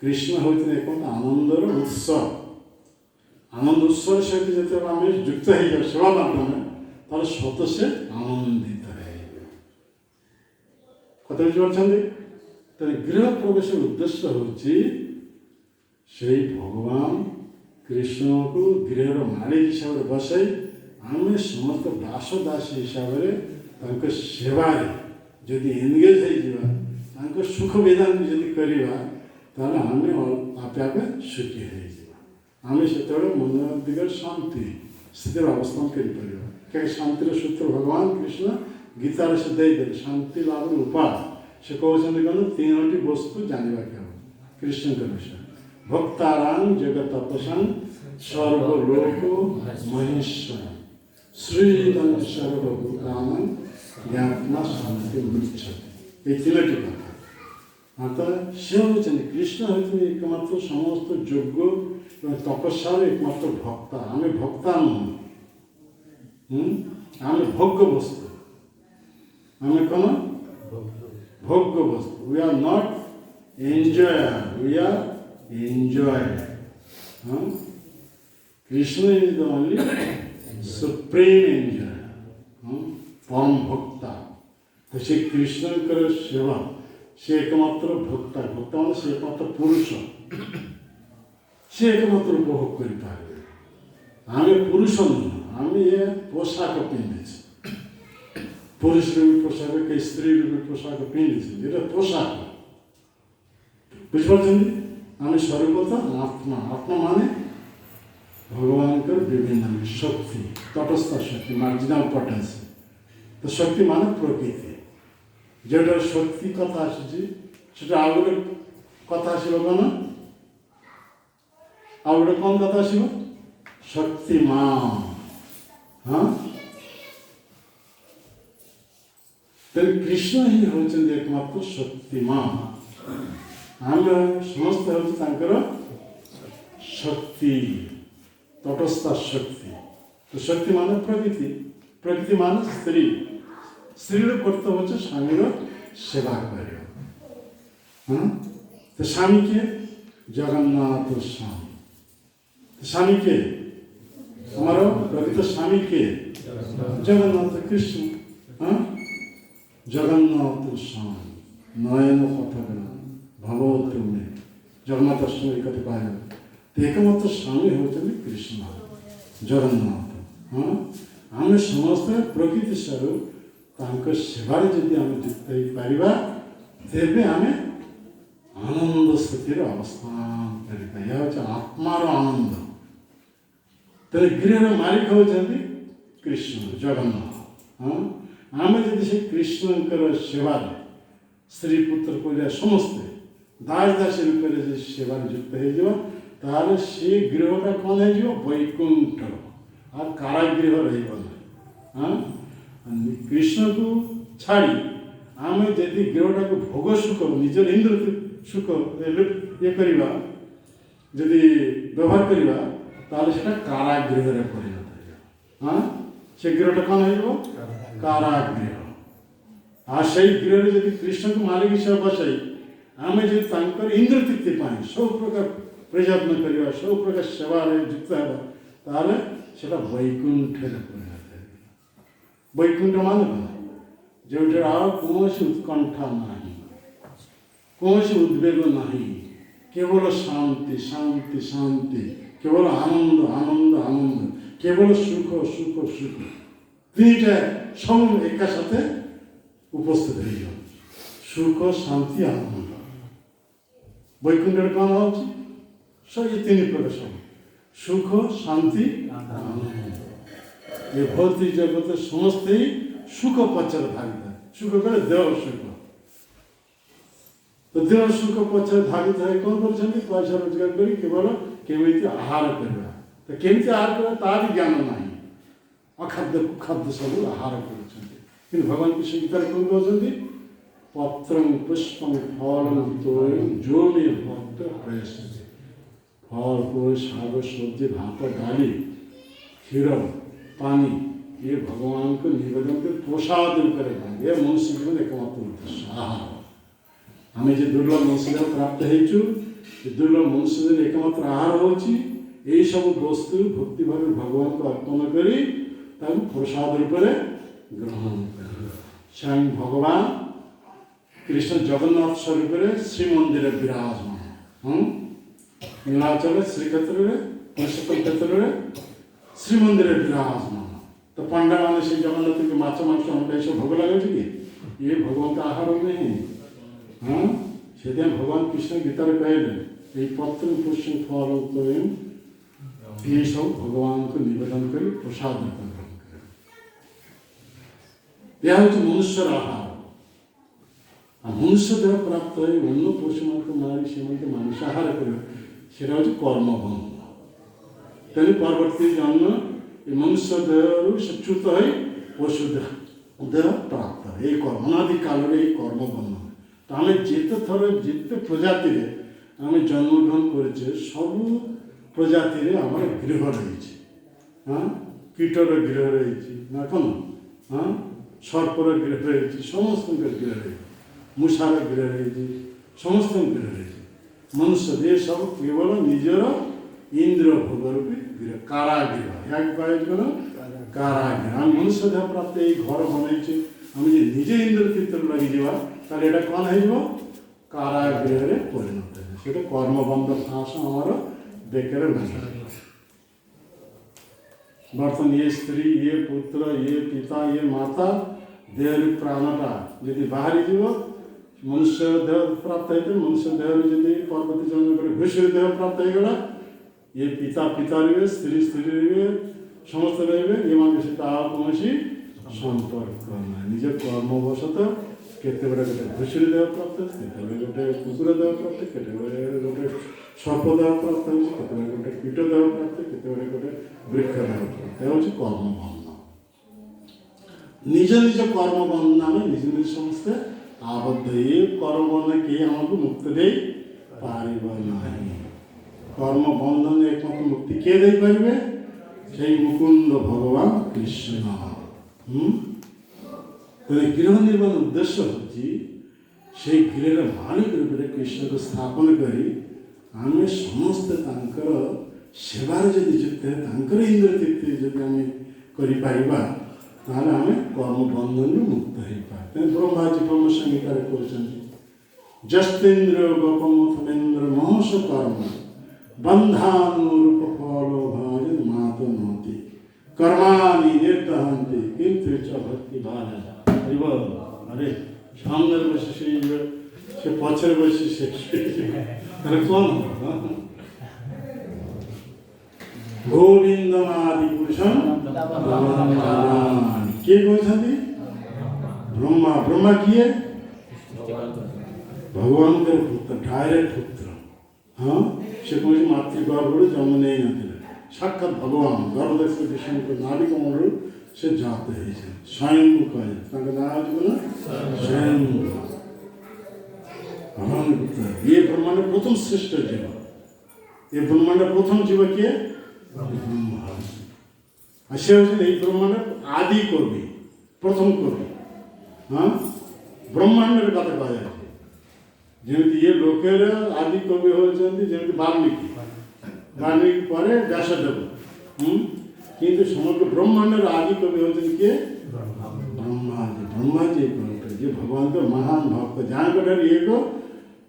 कृष्ण होते एक आनंदर उत्सव आनंद उत्सव सहित जो आम युक्त हो सेवा माध्यम तार सत से आनंदित है कथा बुझे गृह प्रवेश उद्देश्य हूँ से भगवान कृष्ण को गृहर मालिक हिसाब से बसाई आम समस्त दास दासी हिसाब से सेवार जदि एनगेज हो सुख विधान जदि करवा आम आपे आपे सुखी होम से मन दिगर शांति स्थिर अवस्थान कर क्या शांतिर सूत्र भगवान कृष्ण गीतार से देदे शांति लाभ उपाय से कहते कौन तीनोटी वस्तु जानवा क्या कृष्ण के विषय भक्तारां जगत तपसां सर्वलोको महेश्वर श्रीधन सर्वभूतानां ज्ञात्मा शांति मृच्छति ये तीनोटी कथा अतः से होती कृष्ण होती एकमात्र समस्त योग्य तपस्यार एकमात्र भक्ता आम भक्ता नुह आम भोग्य वस्तु आम कौन भोग्य वस्तु we are not enjoyer we are enjoyed Krishna is the only supreme enjoyer परम भक्ता तो से कृष्ण कर सेवा से एकमात्र भक्ता भक्ता मान से एकमात्र पुरुष से एकमात्र उपभोग कर पारे आम पुरुष नुह आम ये पोशाक पिंधे पुरुष भी पोशाक कई स्त्री भी पोशाक पिंधे ये पोशाक बुझे आम स्वरूपत आत्मा आत्मा माने भगवान का विभिन्न शक्ति तटस्थ शक्ति मार्जिनल पोटेंसी तो शक्ति मान प्रकृति जेटा शक्ति कथा आसी सेटा आ गोटे कथा आसो कौन आ गोटे कौन कथा आसो शक्तिमान। हाँ तेरे कृष्ण ही होचंदी एकमात्र शक्तिमान। आम समस्त हो शक्ति तटस्थ शक्ति। तो शक्ति मान प्रकृति प्रकृति मान स्त्री स्त्री कर्तव्य होचे स्वामी सेवा कर। हाँ तो स्वामी के जगन्नाथ स्वामी तो स्वामी के हमारा प्रकृत स्वामी के जगन्नाथ कृष्ण। हाँ जगन्नाथ स्वामी नयन पथकर भगवत में जगन्नाथ अष्टमी कथा पाया तो एकमात्र स्वामी होते कृष्ण जगन्नाथ। हाँ आम समस्त प्रकृति स्वरूप सेवार जदि आम युक्त हो पारिबा तेबे आम आनंद स्थितिर अवस्थान कर आत्मार आनंद। तेरे गृहर मालिक होती कृष्ण जगन्नाथ। हाँ आम जदि से कृष्णकर सेवार स्त्री पुत्र को समस्ते दास दासी रूप सेवार युक्त हो से गृहटा कौन हो वैकुंठ और कारागृह रहा। हाँ कृष्ण को छाड़ी आम जदि गृहटा को भोग सुख निजर इंद्र सुख ये करवा जदि व्यवहार करवा ताले सेटा कारागृह परिणत हो। हाँ से गृहटा कौन हो कारागृह। आ से गृह जदि कृष्ण को मालिक हिसाब बसाई आम जब इंद्र तृप्ति पाए सब प्रकार प्रयत्न करवा सब प्रकार सेवा युक्त है सेटा वैकुंठ परिणत है। वैकुंठ मान जो कौन उत्कंठा ना कौन उद्वेग ना केवल शांति शांति शांति केवल आनंद आनंद आनंद केवल सुख सुख सुख तीनटा सब एक साथ उपस्थित हो सुख शांति आनंद वैकुंठ कौन हो सब ये तीन प्रकार सब सुख शांति आनंद। ये भौतिक जगत समस्त ही सुख पक्षर धारित है। सुख कहे देव सुख तो देव सुख पक्षर धारित है कौन कर पैसा रोजगार कर केवल केमी आहार करवा तो केमी आहार करवा तार ज्ञान ना अखाद्य कुखाद्य सब आहार कर भगवान कृष्ण गीता कौन कहते पत्र पुष्पम फल जो भी भक्त प्रयास फल फूल शाग सब्जी भात डाली क्षीर पानी ये भगवान को निवेदन कर प्रसाद करेंगे ये मनुष्य जीवन एकमात्र उद्देश्य आहार। हमें जो दुर्लभ मनुष्य प्राप्त हो दुर्लभ मनुष्य एकमात्र आहार होची यही सब वस्तु भक्ति भाव भगवान को अर्पण करी प्रसाद रूप ग्रहण कर। स्वयं भगवान कृष्ण जगन्नाथ स्वरूप श्रीमंदिर विराजमान। नीलाचल श्रीक्षेत्र पुरुषोत्तम क्षेत्र श्रीमंदिर विराजमान तो पंडा मान से जगन्नाथ के माछ मांस अंडा सब भोग लगे कि ये भगवान का आहार नहीं। हाँ से भगवान कृष्ण गीतार कहले पत्र पुष्प फल ये सब भगवान को निवेदन कर प्रसाद ग्रहण कर यह मनुष्य आहार। मनुष्य देह प्राप्त है अन्न पशु को मारी से मांसाहार कर कर्मबंध तेणु परवर्ती जन्म मनुष्य देह च्युत है पशु देह प्राप्त है ये अनादि काल कर्मबंध। तो आम जिते थर जिते प्रजाति आम जन्मग्रहण करे सब प्रजाति आम गृह रही। हाँ कीटर गृह रही ना कौन हाँ सर्पर गृह रही समस्त गृह रही मूषार गृह रही समस्त गृह रही मनुष्य ये सब केवल निजर इंद्र भोग रूपी गृह कारागृह या कारागृह। आम मनुष्य देह प्राप्त ये घर बनई आम निजे इंद्र तीर्थ लगी जावा तार एटा कौन हो कारागृह परिणत है कर्मबंध फाँस आमर बेकर लगे। बर्तन ये स्त्री ये पुत्र ये पिता ये माता देह प्राणटा यदि बाहरी जीव मनुष्य देह प्राप्त होते मनुष्य देह जदि पर्वती जन्म कर घुषुरी देह प्राप्त होगा ये पिता पिता रे स्त्री स्त्री रे समस्त रे ये मान से कौन संपर्क ना निज कर्मवशत केतबेले गोटे घुषुरी देवा प्राप्त केतबेले गोटे कुकुर देवा प्राप्त केतबेले गोटे सर्प देवा प्राप्त केतबेले गोटे कीट देवा प्राप्त केतबेले गोटे वृक्ष देवा प्राप्त हूँ कर्म बंधन निज निज कर्म बंधन में निज निज समस्ते आबद्ध ये कर्म बंधन किए हमको मुक्त दे पारिब नहीं कर्म बंधन एकमात्र मुक्ति किए दे पारिबे से मुकुंद भगवान कृष्ण गृह निर्माण उद्देश्य होची से गृहर मालिक रूप में कृष्ण को स्थापन करी आम समस्त सेवार जब नियुक्त है इंद्र तृप्ति जब आम कर आम कर्म बंधन मुक्त हो पाए ब्रह्माजी ब्रह्म संहिता कहते जस्तेन्द्र गोपमेन्द्र महस कर्म बंधानुरूप फल भाज मात नोति कर्माणि निर्दहन्ति किंतु च भक्ति भाव अरे सामने बस से पछे बस से कौन गोविंद आदि पुरुषम किए कहते ब्रह्मा ब्रह्मा किए भगवान के पुत्र डायरेक्ट पुत्र हाँ से कौन मातृगर्भ जन्म नहीं नथिले साक्षात भगवान गर्भदेश विष्णु को नाभि कमल से जाते हैं स्वयं कहे स्वयं भगवान पुत्र ये ब्रह्मांड प्रथम श्रेष्ठ जीव ये ब्रह्मांड प्रथम जीव किए से ब्रह्मांड आदि कवि प्रथम कवि हाँ ब्रह्मांड कथा कह जाए जमी ये लोकेर आदि कवि होती जमी वाल्मीकि वाल्मीकि पर व्यासदेव किंतु समग्र ब्रह्मांड आदि कवि होती किए ब्रह्माजी ब्रह्माजी ये भगवान का महान भक्त जहाँ ये को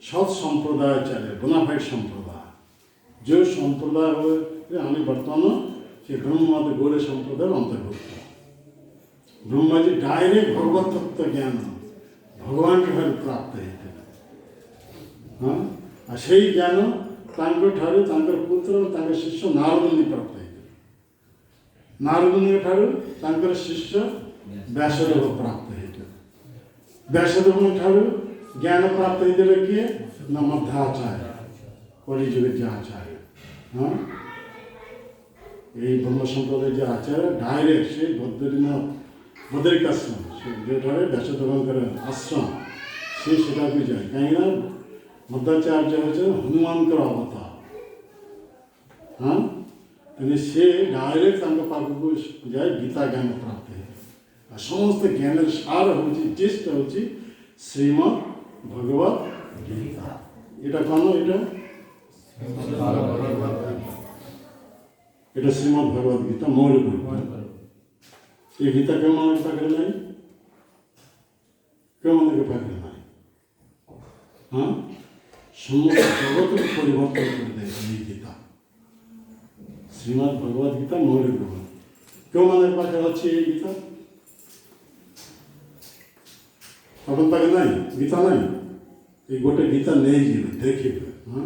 सत् संप्रदाय चले बोनाफाइड संप्रदाय जो संप्रदाय हो आम बर्तमान से ब्रह्मवाद गौड़ संप्रदाय अंतर्भुक्त ब्रह्माजी डायरेक्ट भगवत तत्व ज्ञान भगवान प्राप्त है हाँ से ज्ञान पुत्र शिष्य नारदमुनि प्राप्त होते नारदमुनि ठार शिष्य व्यासदेव प्राप्त होते व्यासदेव ठार ज्ञान प्राप्त होते किए न मध्वाचार्य कलिजुग जो आचार्य हाँ यही ब्रह्म संप्रदाय जो आचार्य डायरेक्ट से बद्रीनाथ बद्रिकाश्रम जो व्यासदेव आश्रम से जाए कहीं मध्वाचार्य होते हनुमान अवतार हाँ से डायरेक्ट पाखक जाए गीता ज्ञान प्राप्त है समस्त ज्ञान सार हूँ टेस्ट हूँ श्रीमद भगवत गीता यहाँ कौन ये श्रीमद भगवत गीता मौलिक ये गीता क्यों मन के पाखे ना क्यों मन के पाखे ना हाँ समस्त जगत को परिवर्तन कर दे गीता श्रीमद भगवत गीता मौलिक भगवत क्यों मन पाखे अच्छी ये गीता अपन पाखे नहीं गीता नहीं ये गोटे गीता नहीं जी देखिए हाँ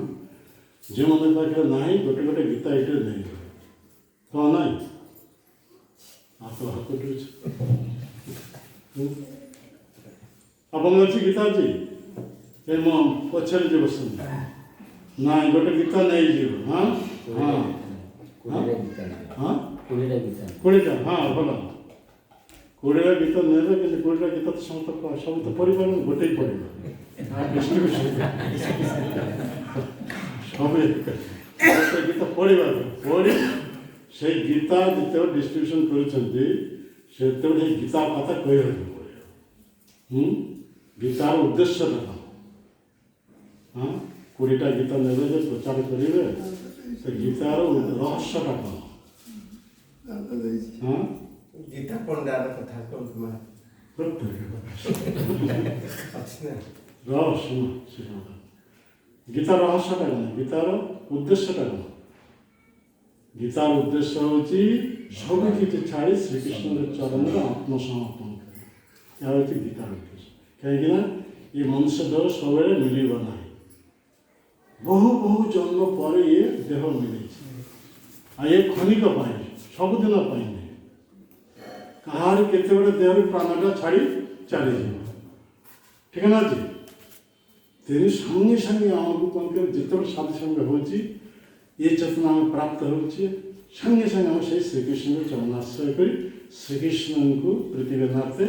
जो मन पाखे नहीं गोटे गोटे गीता ये नहीं कौन नहीं आप हाथ अपन अच्छी गीता जी पचर जो बस ना गोटे गीता नहीं जीव हाँ हाँ हाँ कोड़ीटा हाँ भल कोड़ीटा गीत ने कि कोड़ीटा गीत तो समस्त सब तो पढ़ गोटे ही पढ़ डिस्ट्रीब्यूशन सब गीत पढ़ा पढ़ी से गीता जो डिस्ट्रीब्यूशन कर गीता कथा कह गीतार उद्देश्य हाँ 20टा गीता ने प्रचार करेंगे से गीतार रहस्यटा कौन हाँ गीता पंडार कथा कौन रहस्य गीतार रहस्यटा कौन गीतार उद्देश्यटा कौन गीतार उद्देश्य हूँ सब किसी छाड़ी श्रीकृष्ण चरण में आत्मसमर्पण कर गीतार उद्देश्य कहीं ये मनुष्य देह सब मिल ना बहु बहु जन्म पर ये देह मिले ये क्षणिक सबुदिन କାହାର କେତେବେଳେ ଦେହରୁ ପ୍ରାଣଟା ଛାଡ଼ି ଚାଲିଯିବ। ଠିକ ନା ଅଛି। ତେଣୁ ସାଙ୍ଗେ ସାଙ୍ଗେ ଆମକୁ କ'ଣ କରେ, ଯେତେବେଳେ ସାଧୁସଙ୍ଗ ହେଉଛି ଏ ଚେତନା ଆମେ ପ୍ରାପ୍ତ ହେଉଛି, ସାଙ୍ଗେ ସାଙ୍ଗେ ଆମେ ସେଇ ଶ୍ରୀକୃଷ୍ଣଙ୍କ ଚରଣାଶ୍ରୟ କରି ଶ୍ରୀକୃଷ୍ଣଙ୍କୁ ପ୍ରତିବେଦନାର୍ଥେ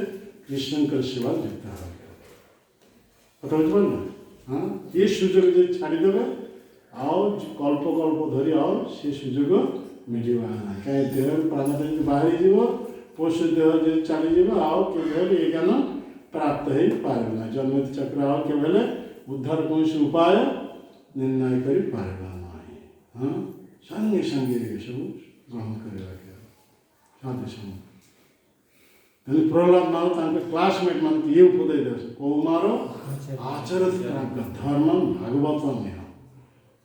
କୃଷ୍ଣଙ୍କର ସେବା ଯୁକ୍ତ ହେବା। କଥା ବୁଝିପାରିଲ? ହଁ, ଏ ସୁଯୋଗ ଯଦି ଛାଡ଼ିଦେବେ ଆଉ କଳ୍ପ କଳ୍ପ ଧରି ଆଉ ସେ ସୁଯୋଗ ମିଳିବ ନାହିଁ। କାହିଁକି ଦେହରୁ ପ୍ରାଣଟା ଯଦି ବାହାରିଯିବ, ପଶୁ ଦେହ ଯଦି ଚାଲିଯିବ, ଆଉ କେବେ ହେଲେ ଏ ଜ୍ଞାନ ପ୍ରାପ୍ତ ହେଇପାରିବ ନାହିଁ। ଜନ୍ମତି ଚକ୍ର ଆଉ କେବେ ହେଲେ ଉଦ୍ଧାର କୌଣସି ଉପାୟ ନିର୍ଣ୍ଣୟ କରିପାରିବ ନାହିଁ। ହଁ, ସାଙ୍ଗେ ସାଙ୍ଗେ ଏସବୁ ଗ୍ରହଣ କରିବାକୁ ସାଧୁ ସଙ୍ଗ। ତେଣୁ ପ୍ରହ୍ଲାଦ ମାର ତାଙ୍କ କ୍ଲାସମେଟ୍ ମାନଙ୍କୁ ଇଏ ଉପଦେଶ ଦେଉଛି, କୌମାର ଆଚରତି ଧର୍ମ ଭାଗବତମ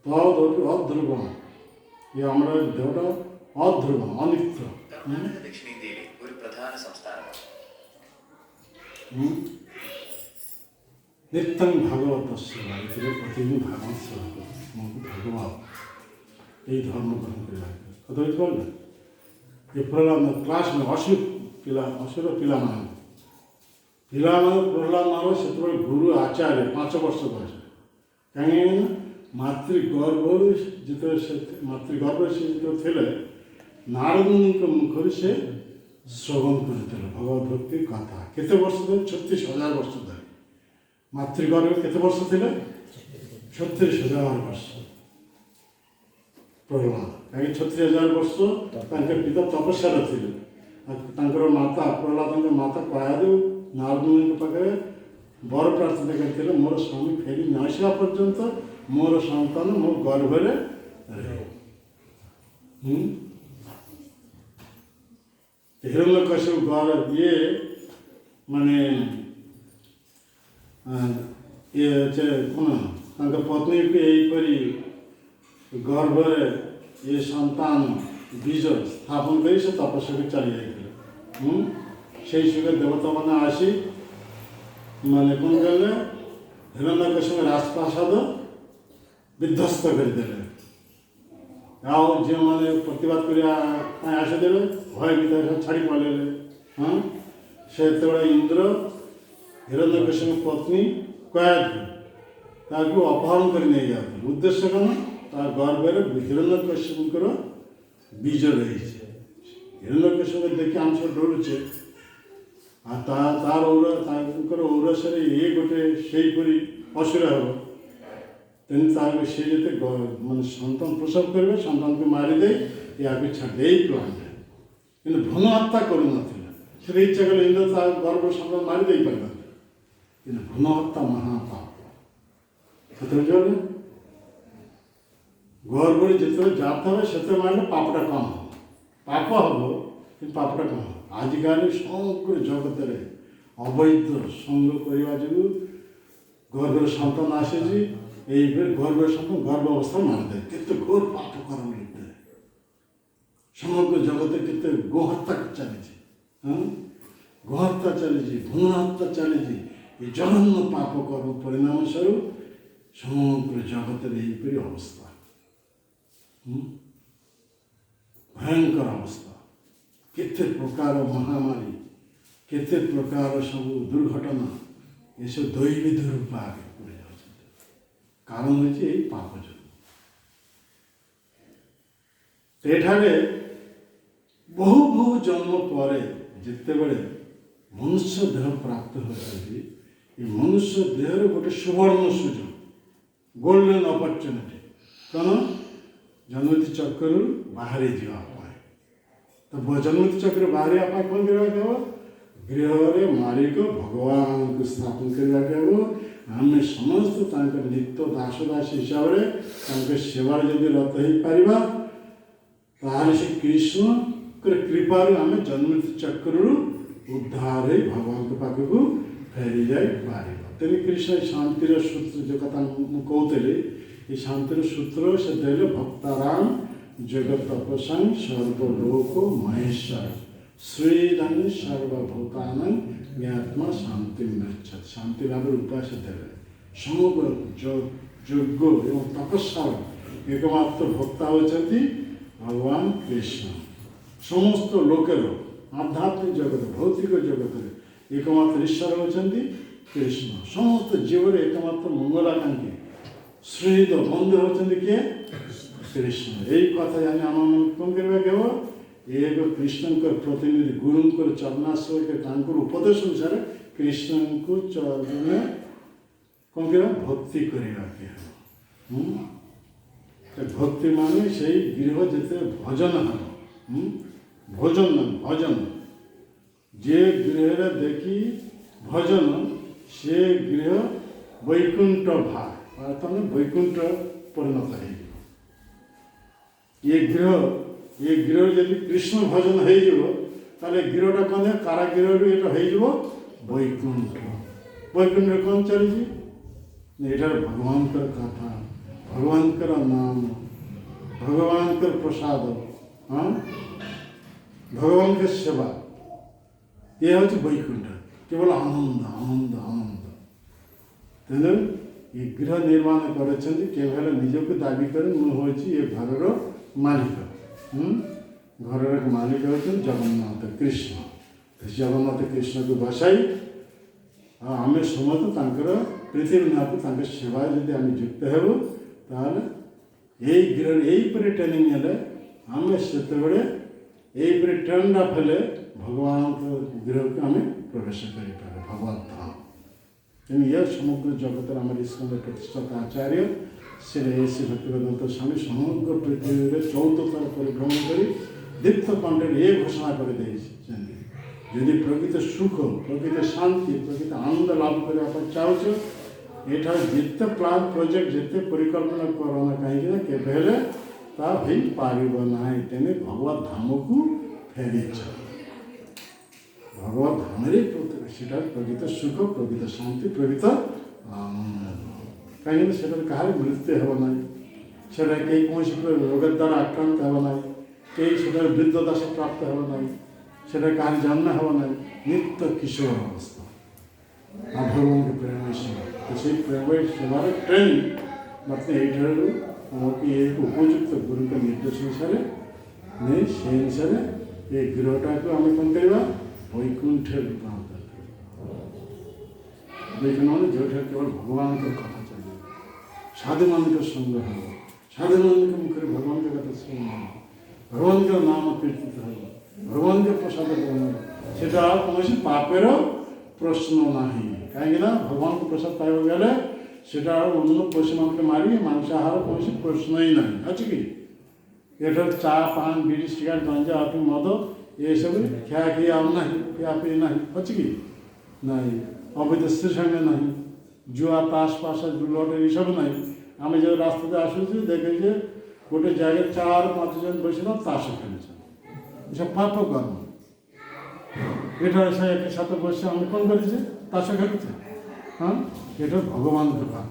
ତଦପି ଅଧ୍ରୁବଣ। ଇଏ ଆମର ଦେହଟା ଅଧ୍ରୁବଣ, ଅନିତ୍ୟ। ദക്ഷിണേന്ത്യയിലെ ഒരു പ്രധാന സംസ്ഥാനമാണ്. ନିତ୍ୟଂ ଭାଗବତ ସେବା, ଏଥିରେ ପ୍ରତିଦିନ ଭାଗବତ ସେବା କରୁ। ଭାଗବତ ଏଇ ଧର୍ମ ଗ୍ରହଣ କରିବା କଥା ବୁଝିପାରିଲେ? ଏ ପ୍ରହ୍ଲାଦ କ୍ଲାସ୍ ଅସୁର ପିଲାମାନେ ପ୍ରହ୍ଲାଦ ମାର ସେତେବେଳେ ଗୁରୁ ଆଚାର୍ଯ୍ୟ 5 ବର୍ଷ ବୟସ। କାହିଁକି ନା ମାତୃଗର୍ଭରୁ ଯେତେବେଳେ ସେ ଯେତେବେଳେ ଥିଲେ, ନାରଦଙ୍କ ମୁଖରୁ ସେ ଶ୍ରବଣ କରିଥିଲେ ଭଗବତ ଭକ୍ତି କଥା। କେତେ ବର୍ଷ ଧରି? 36,000 ବର୍ଷ ଧରି। ମାତୃଗର୍ଭରେ କେତେ ବର୍ଷ ଥିଲେ? 36,000 ବର୍ଷ। ପ୍ରହ୍ଲାଦ କାହିଁକି 36,000 ବର୍ଷ ତାଙ୍କ ପିତା ତପସ୍ୟାରେ ଥିଲେ। ତାଙ୍କର ମାତା ପ୍ରହ୍ଲାଦଙ୍କ ମାତା କୟାଦେବ ନାରଦଙ୍କ ପାଖରେ ବର ପ୍ରାର୍ଥନା କରିଥିଲେ, ମୋର ସ୍ୱାମୀ ଫେରି ନ ଆସିବା ପର୍ଯ୍ୟନ୍ତ ମୋର ସନ୍ତାନ ମୋ ଗର୍ଭରେ ରହେ। ହିରଣ୍ୟକଶ୍ୟପ ଇଏ ମାନେ ଇଏ କ'ଣ ତାଙ୍କ ପତ୍ନୀକୁ ଏହିପରି ଗର୍ଭରେ ଏ ସନ୍ତାନ ବୀଜ ସ୍ଥାପନ କରି ସେ ତପସ୍ୟାକୁ ଚାଲି ଯାଇଥିଲେ। ସେଇ ସୁଖେ ଦେବତାମାନେ ଆସି ମାନେ କ'ଣ କଲେ, ହିରଣ୍ୟକଶ୍ୟପ ରାଜପ୍ରାସାଦ ବିଧ୍ୱସ୍ତ କରିଦେଲେ। ଆଉ ଯେଉଁମାନେ ପ୍ରତିବାଦ କରିବା ପାଇଁ ଆସିଦେଲେ ଭୟଭୀତ ଛାଡ଼ି ପଳାଇଲେ। ହଁ, ସେତେବେଳେ ଇନ୍ଦ୍ର ହିରଣ୍ୟକଶ୍ୟପ ପତ୍ନୀ କୟାଧି ତାକୁ ଅପହରଣ କରି ନେଇଯାଉଥିଲେ। ଉଦ୍ଦେଶ୍ୟ କ'ଣ? ତା ଗର୍ଭରେ ହିରଣ୍ୟକଶ୍ୟପଙ୍କର ବୀଜ ରହିଛି। ହିରଣ୍ୟକଶ୍ୟପ ଦେଖି ଆମେ ସବୁ ଡରୁଛେ, ଆଉ ତାଙ୍କର ଔରସରେ ଇଏ ଗୋଟେ ସେଇପରି ଅସୁର ହେବ। ତେଣୁ ତାକୁ ସେ ଯେତେ ମାନେ ସନ୍ତାନ ପ୍ରସବ କରିବେ, ସନ୍ତାନକୁ ମାରିଦେଇ ୟାକୁ ଛାଡ଼ିଦେଇ ଏଇ ପ୍ଲାନ୍ରେ। କିନ୍ତୁ ଭ୍ରୂଣ ହତ୍ୟା କରୁନଥିଲା। ସେ ଇଚ୍ଛା କଲେ ଇନ୍ଦ୍ର ତା ଗର୍ଭ ସନ୍ତାନ ମାରି ଦେଇପାରିନଥିଲେ। କିନ୍ତୁ ଭ୍ରୂଣ ହତ୍ୟା ମହାପାପ। ସେତେବେଳେ ଗର୍ଭରେ ଯେତେବେଳେ ଜାତ হবে ସେତେବେଳେ ମାରିଲେ ପାପଟା କମ୍ ହେବ। ପାପ ହେବ କିନ୍ତୁ ପାପଟା କମ୍ ହେବ। ଆଜିକାଲି ସମଗ୍ର ଜଗତରେ ଅବୈଧ ସଙ୍ଗ କରିବା ଯୋଗୁଁ ଗର୍ଭରେ ସନ୍ତାନ ଆସିଛି, এইভাবে গর্ভের সন্তান গর্ভ অবস্থায় মারিদেয়। কেতে ঘোর পাপ কর্ম লিপ্ত। সমগ্র জগতে কেতে গোহত্যা চালিছে। হ্যাঁ, গোহত্যা চালিছে, ভ্রূণ হত্যা চালিছে। এই জঘন্য পাপ কর্ম পরিণাম স্বরূপ সমগ্র জগতের এইপরি অবস্থা। ভয়ঙ্কর অবস্থা। কেতে প্রকার মহামারী, কেতে প্রকার সবু দুর্ঘটনা, এসব দৈবিক রূপ আগে পড়ে যাচ্ছে। কারণ হচ্ছে এই পাপ জন্য। এখানে বহু বহু জন্ম পরে যেତେବେଳେ ମନୁଷ୍ୟ ଦେହ ପ୍ରାପ୍ତ ହେଉଛନ୍ତି, ଏ ମନୁଷ୍ୟ ଦେହରେ ଗୋଟେ ସୁବର୍ଣ୍ଣ ସୁଯୋଗ, ଗୋଲ୍ଡେନ୍ ଅପରଚ୍ୟୁନିଟି। କ'ଣ? ଜନ୍ମତି ଚକ୍ରରୁ ବାହାରି ଯିବା ପାଇଁ। ତ ଜନ୍ମତି ଚକ୍ର ବାହାରିବା ପାଇଁ କ'ଣ କରିବାକୁ ହେବ? ଗୃହରେ ମାଲିକ ଭଗବାନଙ୍କୁ ସ୍ଥାପନ କରିବାକୁ ହେବ। ଆମେ ସମସ୍ତେ ତାଙ୍କ ନିତ୍ୟ ଦାସ ଦାସୀ ହିସାବରେ ତାଙ୍କ ସେବାରେ ଯଦି ରତ ହେଇପାରିବା, ତାହେଲେ ସେ କୃଷ୍ଣଙ୍କର କୃପାରୁ ଆମେ ଜନ୍ମତି ଚକ୍ରରୁ ଉଦ୍ଧାର ହେଇ ଭଗବାନଙ୍କ ପାଖକୁ ଫେରି ଯାଇପାରିବା। ତେଣୁ କୃଷ୍ଣ ଶାନ୍ତିର ସୂତ୍ର ଯେଉଁ କଥା ମୁଁ କହୁଥିଲି, ଏ ଶାନ୍ତିର ସୂତ୍ର ସେ ଦେଲେ ଭକ୍ତାରାମ ଜଗତ ତପସ୍ୟାଂ ସର୍ବଲୋକ ମହେଶ୍ୱର ଶ୍ରୀରଂ ସର୍ବଭୂତାନାଂ ଜ୍ଞାତ୍ମା ଶାନ୍ତି ମୃଚ୍ଛତି। ଶାନ୍ତି ଲାଭର ଉପାୟ ସେ ଦେଲେ। ସମଗ୍ର ଯୋଗ ଏବଂ ତପସ୍ୟାର একমাত্র ভক্তা হচ্ছেন ভগবান কৃষ্ণ। সমস্ত লোকের आध्यात्मिक जगत भौतिक जगत एकमात्र ईश्वर होती कृष्ण समस्त जीवन एकमात्र मंगलाकांक्षी श्रीद बंधु होती किए कृष्ण यही कथा जाने आम कौन करवा एक कृष्ण प्रतिनिधि गुरु चरणाश्रय के उपदेश अनुसार कृष्ण को चरण कौन कर भक्ति करवा भक्ति माने से गृह जिते भजन हम भोजन भजन जे गृह देखी भजन से गृह वैकुंठ भाग अर्थात वैकुंठ परिणत है ये गृह जब कृष्ण भजन हो गृहटा कौन है कारागृह ये वैकुंठ वैकुंठ कौन चली ये भगवान कथा भगवान नाम भगवान प्रसाद हाँ भगवान के सेवा ये हूँ वैकुंठ केवल आनंद आनंद आनंद तेणु ये गृह निर्माण कर निजक दाबी कर मुझे घर मालिक घर मालिक होते जगन्नाथ कृष्ण जगन्नाथ कृष्ण को बसाई आम समस्त पृथ्वीनाथ सेवा जब आम युक्त हेबू यही गृह यहीपर ट्रेनिंग हेले आम से यहीपर ट्रेंड अफ हेले भगवान गृह को आम प्रवेश कर भगवान धाम तेणु यह समग्र जगत आम इस्कन प्रतिष्ठाता आचार्य श्री श्री भक्तिवेदांत स्वामी समग्र पृथ्वी 14 थर परिभ्रमण कर दीप्त कंठे ये घोषणा कर यदि प्रकृत सुख प्रकृत शांति प्रकृत आनंद लाभ करने चाहो यहाँ जिते प्लान प्रोजेक्ट जिते परिकल्पना करना कहीं केवल पारना तेने भगवत धाम को फेरी भगवत धाम प्रकृत सुख प्रकृत शांति प्रकृत आनंद कहीं से कह मृत्यु होना से कई कौन रोग द्वारा आक्रांत होना कई से वृद्ध दशा प्राप्त होना से कह जन्म होना नित्य किशोर अवस्था भगवान के प्रेम सेवा तो से प्रेम सेवार ट्रेनिंग मतलब ये एक उपयुक्त गुरु के निर्देश अनुसार नहीं से अनुसार ये गृहटा को आम कौन करवा वैकुंठ रूपांतर वैकुंठ जो केवल भगवान का कथा चाहिए साधु मान का संग हो साधु मान के मुख भगवान का कथा सुन भगवान का नाम कीर्तित हो भगवान के प्रसाद ग्रहण से कौन पापेर प्रश्न ना कहीं भगवान को प्रसाद पाइबा गले से अन्न पशु मान के मारी मांसाहार कौन प्रश्न ही ना अच्छे कि ये चा पान बीड़ी सिगारेट गंजा अफी मद ये सब खिया खिया ना पिया पी ना अच्छे कि नहीं अवैध स्त्री संग ना जुआ ताश पास लट ये सब ना आम जो रास्ता आसुचे देखे गोटे जगह 4-5 जन बस ताश खेल सब पाप कर्म ये एक साथ बस आम कौन करे ताश खेलुचे हाँ ये भगवान कथा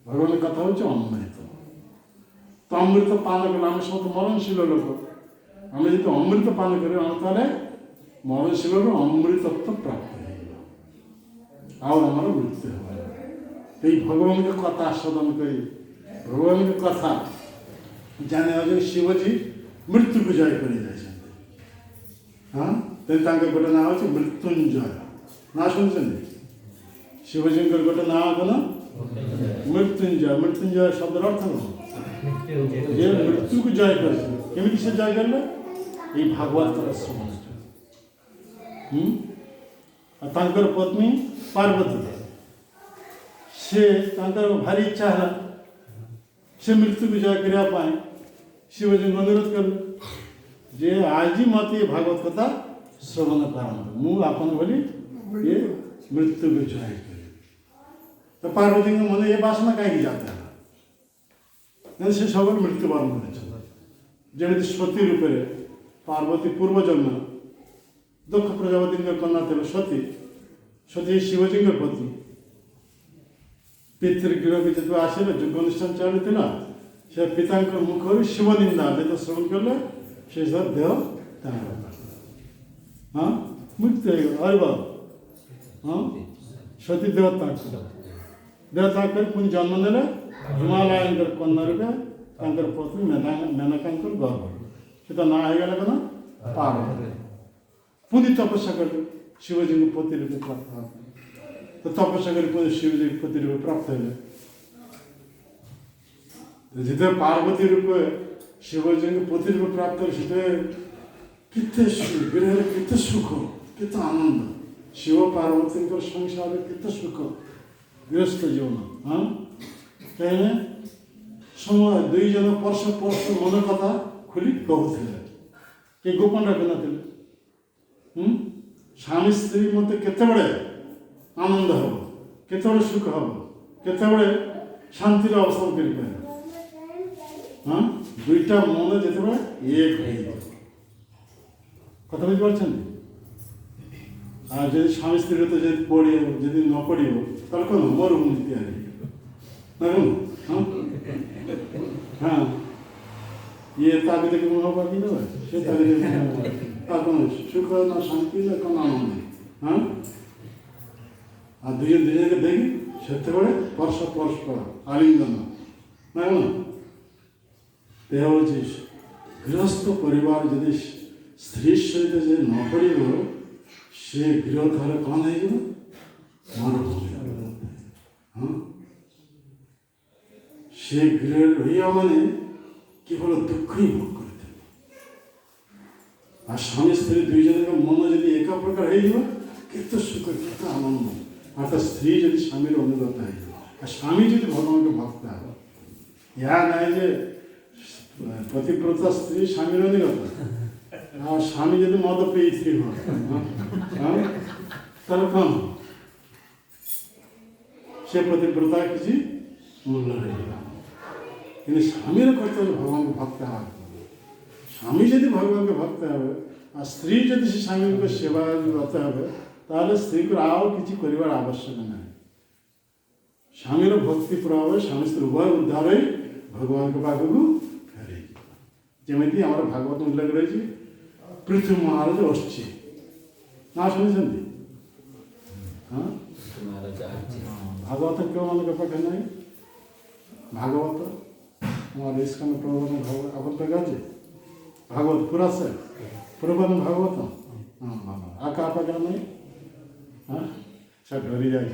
भगवान कथा हूँ अमृत तो अमृत पान कले आम सब मरणशील लोक आम जो अमृत पान कर मरणशील अमृतत्व प्राप्त आमर मृत्यु हो भगवान के कथा सदन कर भगवान के कथा जाने शिवजी मृत्यु को जय कर हाँ गोटे ना हूँ मृत्युंजय ना शुणी शिवजी गोटे ना कौन मृत्युंजय मृत्युंजय शब्द अर्थ कौन ये मृत्यु को जय कर से जय कर ये भागवत समझ पत्नी पार्वती से भारी इच्छा है से मृत्यु को जय करने शिवजी को अनुरोध कर जे आज मत ये भागवत कथा श्रवण कर मुझे बोली ये मृत्यु को जय कर तो पार्वती के मन ये वासना कहीं जाता है से सब मृत्युवरण कर सती रूप पार्वती पूर्वजन्म दक्ष प्रजापति कन्या थे सती सती शिवजी पत्नी पितृगृह भी जो आसला युग अनुष्ठान चलता से पिता मुख शिवनिंदा जो श्रवण कले से सब देह हाँ मृत्यु अरे बाबा हाँ सती देह त्याग कर पुनः जन्म ने हिमालय कन्या रूपे पत्नी मेनका गर्भ से ना हो गला कौन पार्वती पुणी तपस्या करते शिवजी को पति रूपे प्राप्त होते तो तपस्या कर पुणी शिवजी को पति रूपे प्राप्त हो जिते पार्वती रूपे शिवजी को पति रूपे प्राप्त हो कितने गृह कितने सुख कितना आनंद शिव पार्वती संसार कितने सुख गृहस्थ जीवन हाँ कहीं समय दुई जन परश परश मन कथा खुली कहते कि गोपन रखी ना स्वामी स्त्री मत केत आनंद हम केत सुख हम केत शांतिर अवसान कर हाँ दुईटा मन जिते एक कथा बुझे जो स्वामी स्त्री तो जब पढ़ जब न पढ़ तो कौन मरुभूमि तैयारी ना कौन हाँ ये ताकि देखिए मुँह बाकी ना से ताकि कौन सुख ना शांति ना कौन आनंद हाँ आ दुजन दुजन के देखी से परश परस्पर आलिंगन ना कौन ते हूँ गृहस्थ परिवार यदि स्त्री सहित जे न पड़े से गृह तार कौन है मरुभूमि हाँ से गृह रहा माने केवल दुख ही भोग करते स्वामी स्त्री दुई जन का मन यदि एक प्रकार केते सुख केते आनंद अर्थात स्त्री यदि स्वामी अनुगत है स्वामी यदि भगवान के भक्त है या नहीं जे पतिव्रता स्त्री स्वामी अनुगत स्वामी यदि मद पे स्त्री हो तर कौन से पतिव्रता किसी मूल्य रहेगा कि स्वामी कर्तव्य भगवान के भक्त है स्वामी यदि भगवान के भक्त है आ स्त्री यदि से स्वामी को सेवा रत है स्त्री को आउ कि कर आवश्यक ना स्वामी भक्ति प्रभाव स्वामी स्त्री उभय उद्धार भगवान के पाक को फेरे जमी आम भागवत उल्लेख रही पृथ्वी महाराज अस्सी ना शुणी हाँ भागवत क्यों मान पाखे ना भागवत हमारे इसका प्रबंधन भागवत अपन पे गाजे भागवत पूरा से प्रबंधन भागवत हाँ हाँ आ कहाँ पाके नहीं हाँ सब डरी जाए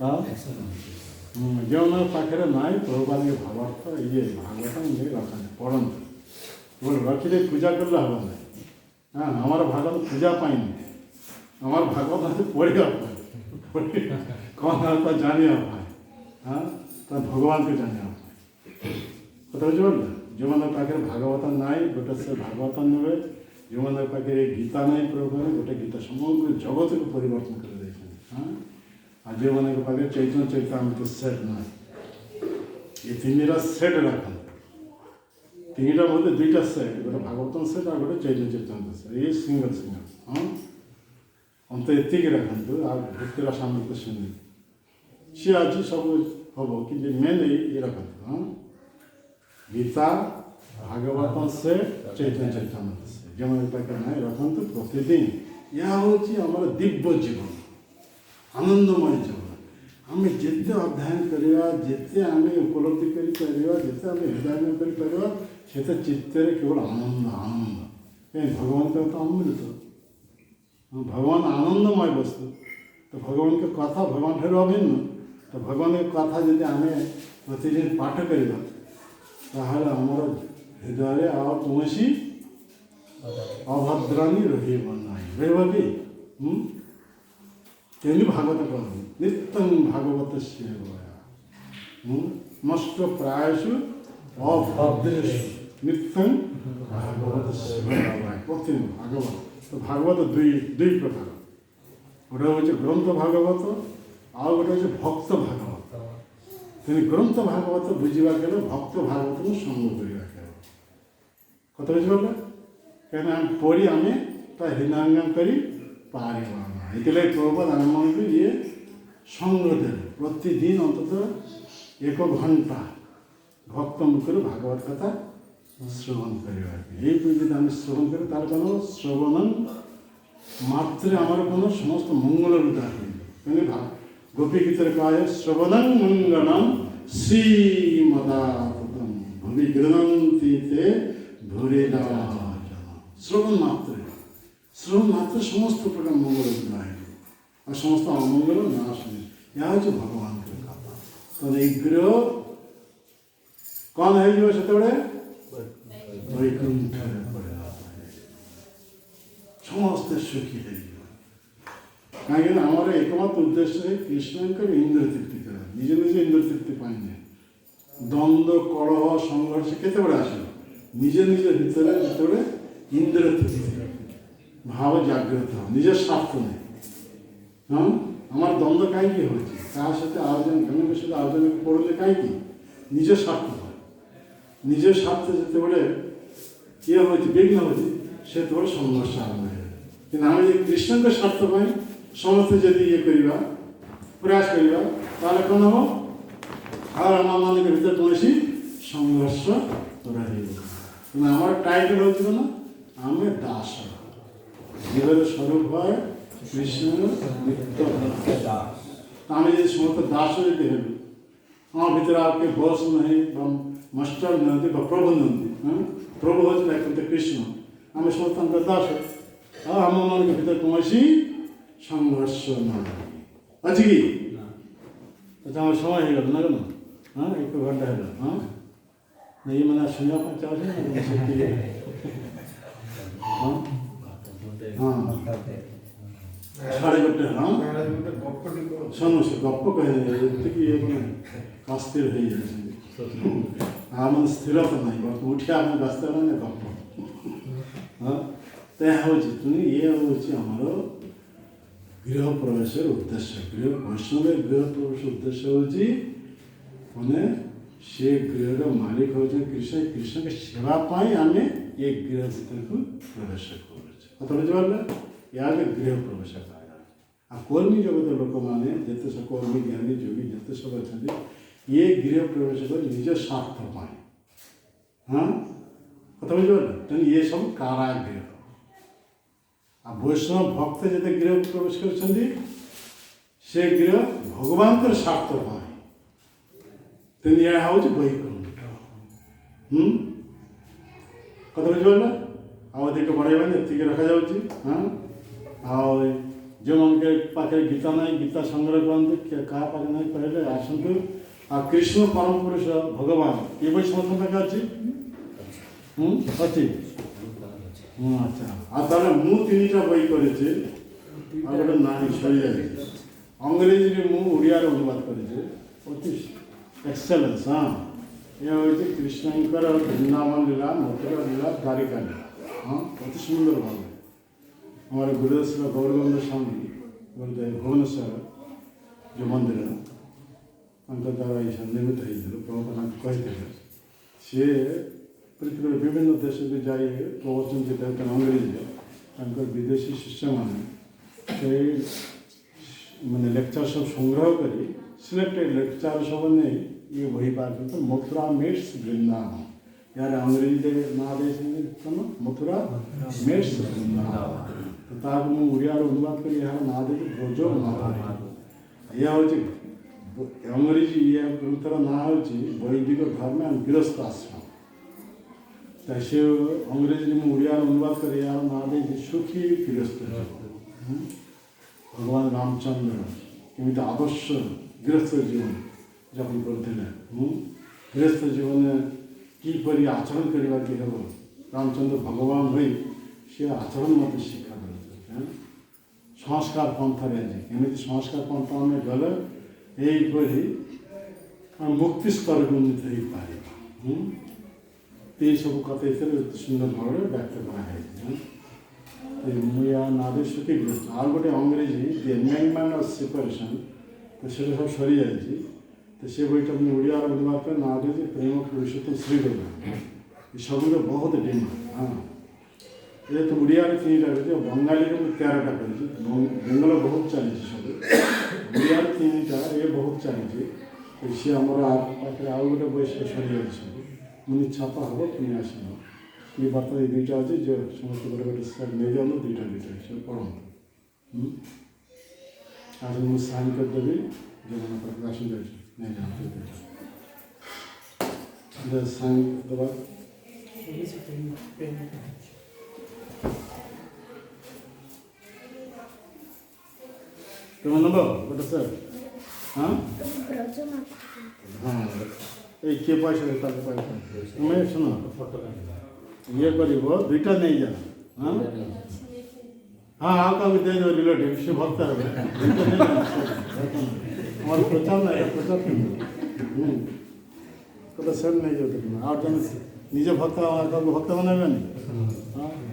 हाँ जो ना पाखे ना प्रभुपाद के भागवत ये भागवत ये रखा पढ़ते बोल रखिले पूजा करले हम ना हाँ हमारा भागवत पूजा पाई हमारा भागवत पढ़िया कौन आता जाने हाँ तो भगवान को जाने कथा बुझे जो मन पाखे भागवत नाई गोटे से भागवत नुए जो मन पाखे गीता नाई प्रभु गोटे गीता समग्र जगत को परिवर्तन कर दे हाँ आ जो मन पाखे चैतन्य चैतन्य सेट ना ये तीनटा सेट रखा तीनटा मध्य दुईटा सेट गोटे भागवतन सेट आ गोटे चैतन्य चैतन्य सेट ये सिंगल सिंगल हाँ अंत एति रखु आ भक्तिर सामर्थ्य सुनी सी आज सब हम कि मेन ये रखु हाँ गीता भागवत से चैतन्य चैतन्य से जो पाखे ना रखु प्रतिदिन यह हूँ आम दिव्य जीवन आनंदमय जीवन आम जिते अध्ययन करवा जिते आम उपलब्धि करें जिते आम हृदय कर चित्त केवल आनंद आनंद कहीं भगवान का तो अमृत भगवान आनंदमय वस्तु तो भगवान के कथा भगवान ठार अभिन्न तो भगवान के कथा जब आम प्रतिदिन पाठ करवा आमर हृदय कौन अभद्राणी रहा कि तेन भागवत कह नित्यं भागवत नष्ट प्रायसु अभद्रेषु नित्यं भागवत प्रतिदिन भागवत तो भागवत दुई प्रकार गोटे हूँ ग्रंथ भागवत आउ गोटे हूँ भक्त भागवत तेनाली ग्रंथ भागवत बुझा के भक्त भागवत को संग करवा कथा बुझे कहीं पढ़ी आम हृदयंगम कर पारिबा ये प्रभुपाद आम ये संग दे प्रतिदिन अंतत 1 घंटा भक्त मुखर भागवत कथा श्रवण करवा यही यदि आम श्रवण करें कौन श्रवण मात्र आमर कौन समस्त मंगल उदार कहीं गोपी गीत कहा श्रवण मंगलम श्रीमदातम বিগ্রহন্তি তে ভরে দেওয়া শ্রবণ মাত্রে সমস্ত প্রকার মঙ্গল গ্রহ আর সমস্ত অমঙ্গল নাশ হয়ে ଏହା ହେଉଛି ଭଗବାନଙ୍କର କଥା। ତ ଏଇ ଗ୍ରହ କ'ଣ ହେଇଯିବ ସେତେବେଳେ ବୈକୁଣ୍ଠରେ ପରିଣତ ହେଇଯିବ, ସମସ୍ତେ ସୁଖୀ ହେଇଯିବ। କାହିଁକିନା ଆମର ଏକମାତ୍ର ଉଦ୍ଦେଶ୍ୟ କୃଷ୍ଣଙ୍କର ଇନ୍ଦ୍ର ତୃପ୍ତି କରିବା, ନିଜେ ଇନ୍ଦ୍ର ତୃପ୍ତି ପାଇଁ ନୁହେଁ। ଦ୍ୱନ୍ଦ୍ୱ କଳହ ସଂଘର୍ଷ କେତେବେଳେ ଆସିବ? ନିଜ ଭିତରେ ଯେତେବେଳେ ଇନ୍ଦ୍ର ତୃପ୍ତି ଭାବ ଜାଗ୍ରତ ହେବ, ନିଜ ସ୍ୱାର୍ଥ ନାହିଁ। ହଁ, আমার দ্বন্দ্ব কাইকি হচ্ছে, কার সাথে আয়োজন জনক সাথে আয়োজন পড়লে কাইকি নিজ স্বার্থ হয়, নিজের স্বার্থে যেতেবেলে ইয়ে হচ্ছে বিঘ্ন হচ্ছে, সেତେବେଳେ সংঘর্ষ আরম্ভ হয়ে যাবে। কিন্তু আমি যদি কৃষ্ণকে স্বার্থ পাই সমস্ত যদি ইয়ে করা প্রয়াস করা তাহলে କ'ଣ ହେବ? আর ଆମମାନଙ୍କ ଭିତରେ କୌଣସି ସଂଘର୍ଷ କରାଯିବ। କିନ୍ତୁ ଆମର ଟାଇଟଲ ହେଉଛି କ'ଣ? ଆମେ ଦାସ, ଜୀବର ସ୍ୱରୂପ হয় কৃষ্ণের নিত্য দাস। আমি যদি সমস্ত দাস যদি হেলু, আমার ভিতরে আর কে বস ନାହିଁ বা মাস্টার ନାହାନ୍ତି বা ପ୍ରଭୁ ନାହାନ୍ତି। ପ୍ରଭୁ ହେଉଛନ୍ତି ଏକମାତ୍ର କୃଷ୍ଣ, ଆମେ ସମସ୍ତଙ୍କ ଦାସ। ଆଉ ଆମମାନଙ୍କ ଭିତରେ କୌଣସି ସଂଘର୍ଷ ନାହିଁ, ଅଛି କି? ଆଚ୍ଛା, ଆମର ସମୟ ହେଇଗଲା ନା କ'ଣ? ହଁ, 1 ଘଣ୍ଟା ହେଲା। ହଁ, ଇଏ ମାନେ ଶୁଣିବା ପାଇଁ ଚାହୁଁଛନ୍ତି ହଁ ହଁ ସାଢ଼େ ଗୋଟେ। ହଁ ଶୁଣୁ, ସେ ଗପ କହିଲେ ଯେତିକି ଇଏ ମାନେ ଅସ୍ଥିର ହେଇଯାଉଛନ୍ତି, ମାନେ ସ୍ଥିରତା ନାହିଁ, ଉଠିବା ପାଇଁ ବ୍ୟସ୍ତ ମାନେ ଗପ। ହଁ, ତ ଏହା ହେଉଛି ଇଏ ହେଉଛି ଆମର ଗୃହ ପ୍ରବେଶର ଉଦ୍ଦେଶ୍ୟ। ବୈଷ୍ଣବ ଗୃହ ପ୍ରବେଶ ଉଦ୍ଦେଶ୍ୟ ହେଉଛି ମାନେ ସେ ଗୃହର ମାଲିକ ହେଉଛନ୍ତି କୃଷ୍ଣ, କୃଷ୍ଣଙ୍କ ସେବା ପାଇଁ ଆମେ ଏ ଗୃହ ଭିତରକୁ ପ୍ରବେଶ କରୁଛେ। କଥା ବୁଝିପାରିଲେ? ଏହା ଗୃହ ପ୍ରବେଶ କରାଯାଉଛି। ଆଉ କର୍ମୀ ଜଗତ ଲୋକମାନେ ଯେତେ ସବୁ କର୍ମୀ ଜ୍ଞାନୀ ଯୋଗୀ ଯେତେ ସବୁ ଅଛନ୍ତି, ଇଏ ଗୃହ ପ୍ରବେଶ କରି ନିଜ ସ୍ୱାର୍ଥ ପାଇଁ। ହଁ, କଥା ବୁଝିପାରିଲେ? ତେଣୁ ଇଏ ସବୁ କାରାଗୃହ। ଆଉ ବୈଷ୍ଣବ ଭକ୍ତ ଯେତେ ଗୃହ ପ୍ରବେଶ କରିଛନ୍ତି ସେ ଗୃହ ଭଗବାନଙ୍କର ସ୍ୱାର୍ଥ ପାଇଁ। ତେଣୁ ଏହା ହେଉଛି ବୈକୁଣ୍ଠ। କଥା ବୁଝିପାରିଲେ? ଆଉ ଅଧିକ ବଢ଼େଇବାନି, ଏତିକି ରଖାଯାଉଛି। ହଁ, ଆଉ ଯେଉଁମାନଙ୍କ ପାଖରେ ଗୀତା ନାହିଁ ଗୀତା ସଂଗ୍ରହ କରନ୍ତୁ, କାହା ପାଖରେ ନାହିଁ କହିଲେ ଆସନ୍ତୁ। ଆଉ କୃଷ୍ଣ ପରମ ପୁରୁଷ ଭଗବାନ ଏ ବହି ସମସ୍ତଙ୍କ ପାଖରେ ଅଛି? ଅଛି। ଆଚ୍ଛା, ଆଉ ତାହେଲେ ମୁଁ 3ଟା ବହି କରିଛି, ଆଉ ଗୋଟେ ନାହିଁ ସରିଯାଇଛି। ଅଂରେଜୀରେ ମୁଁ ଓଡ଼ିଆରେ ଅନୁବାଦ କରିଛି, ଅତି ଏକ୍ସେଲେନ୍ସ। ହଁ, ଏ ହେଉଛି କୃଷ୍ଣଙ୍କର ବୃନ୍ଦାବନ ଲୀଳା, ମଥୁରା ଲୀଳା, ଦ୍ୱାରିକା ଲୀଳା। ହଁ, ଅତି ସୁନ୍ଦର ଭାବରେ ଆମର ଗୁରୁଦେବ ଗୌରବନ୍ଦ ସ୍ୱାମୀ ଭୁବନେଶ୍ୱର ଯେଉଁ ମନ୍ଦିର ତାଙ୍କ ଦ୍ୱାରା ଏଇ ନିର୍ମିତ ହେଇଥିଲେ, ପ୍ରଭୁପାଦ କହିଥିଲେ। ସିଏ ପୃଥିବୀର ବିଭିନ୍ନ ଦେଶକୁ ଯାଇ ପ୍ରବଚନ ଯେତେବେଳେ ଅଂରେଜୀରେ ତାଙ୍କ ବିଦେଶୀ ଶିଷ୍ୟମାନେ ସେଇ ମାନେ ଲେକ୍ଚର ସବୁ ସଂଗ୍ରହ କରି ସିଲେକ୍ଟେଡ଼ ଲେକ୍ଚର ସବୁ ନେଇ ଇଏ ବହି ପାଇଛନ୍ତି, ମଥୁରା ମିଟ୍ସ ବୃନ୍ଦାବନ। यार अंग्रेजी ना ଦେଇଛନ୍ତି କ'ଣ? ମଥୁରା ମିଟ୍ସ ବୃନ୍ଦାବନ। ତ ତାହାକୁ ମୁଁ ଓଡ଼ିଆରେ ଅନୁବାଦ କରି ଏହାର ନାଁ ଦେଲି ବ୍ରଜ ମହାଭାରତ। ଏହା ହେଉଛି अंग्रेजी ଇଏ ଗ୍ରନ୍ଥର ନାଁ ହେଉଛି ବୈଦିକ ଧର୍ମ ଆଣ୍ଡ ଗୃହସ୍ଥ ଆଶ୍ରମ। ତ ସେ अंग्रेजी ମୁଁ ଓଡ଼ିଆରେ ଅନୁବାଦ କରି ଏହାର ନାଁ ଦେଇଛି ସୁଖୀ ଗୃହସ୍ଥ ଜୀବନ। ଭଗବାନ ରାମଚନ୍ଦ୍ର କେମିତି ଆଦର୍ଶ ଗୃହସ୍ଥ ଜୀବନ ଯାପନ କରୁଥିଲେ, ଗୃହସ୍ଥ ଜୀବନରେ କିପରି ଆଚରଣ କରିବାକୁ ହେବ, ରାମଚନ୍ଦ୍ର ଭଗବାନ ହୋଇ ସେ ଆଚରଣ ମୋତେ ଶିକ୍ଷା ଦେଉଛନ୍ତି। ସଂସ୍କାର ପନ୍ଥାରେ କେମିତି ସଂସ୍କାର ପନ୍ଥା ଆମେ ଗଲେ ଏହିପରି ମୁକ୍ତି ସ୍ତରକୁ ଉନ୍ନୀତ ହୋଇପାରିବା। ଏସବୁ କଥା ଏଥିରେ ସୁନ୍ଦର ଭାବରେ ବ୍ୟକ୍ତ କରାଯାଇଛି। ମୁଁ ୟା ନାଁରେ ସୁଖୀ ଗୃହସ୍ଥ। ଆଉ ଗୋଟେ ଅଂରେଜୀ ଦି ଏମେଣ୍ଡମେଣ୍ଟ ଅଫ୍ ସେପାରେସନ୍, ତ ସେଟା ସବୁ ସରିଯାଇଛି। ତ ସେ ବହିଟା ମୁଁ ଓଡ଼ିଆର ଅନୁବାଦ କରି ନାଁ ଦେଇଛି ପ୍ରେମ ପୁରୁଷୋତ୍ତମ ଶ୍ରୀଦେବ। ଏସବୁର ବହୁତ ଡିମାଣ୍ଡ। ହଁ, ଯେହେତୁ ଓଡ଼ିଆରେ 3ଟା କରିଛି, ବଙ୍ଗାଳୀରେ ମୁଁ 13ଟା କରିଛି। ବେଙ୍ଗଲ ବହୁତ ଚାଲିଛି ସବୁ, ଓଡ଼ିଆରେ 3ଟା ଏ ବହୁତ ଚାଲିଛି। ସିଏ ଆମର ପାଖରେ ଆଉ ଗୋଟେ ବହି ସରିଯାଇଛି ସବୁ, ମୁଁ ଛାପା ହେବ ପୁଣି ଆସିବ। ये बात ये 2टा ଅଛି, ଯେ ସମସ୍ତେ ଗୋଟେ ଗୋଟେ ସାଇଡ୍ ନେଇଯାଆନ୍ତୁ, 2ଟା ସେ ପଢ଼ନ୍ତୁ। ଆଜି ମୁଁ ସାଇନ୍ କରିଦେବି, ଯେଉଁମାନଙ୍କ ପାଖକୁ ଆସିଯାଉଛି ନେଇଯାଆନ୍ତୁ। সাইন দেবা কেমন নেব ওটা স্যার হ্যাঁ হ্যাঁ এই কে পয়সা দেবে তাকে পয়সা তুমি শোনো ইয়ে করিব দুইটা নেই যা হ্যাঁ হ্যাঁ आपको আমি দিয়ে দেবো রিলেটিভ সে ভক্ত হবে আমার প্রচার না এটা প্রচার কিন্তু ওটা সেল নেই যেতে আর যেন নিজে ভক্ত আমার কাউকে ভক্ত বানাবে না হ্যাঁ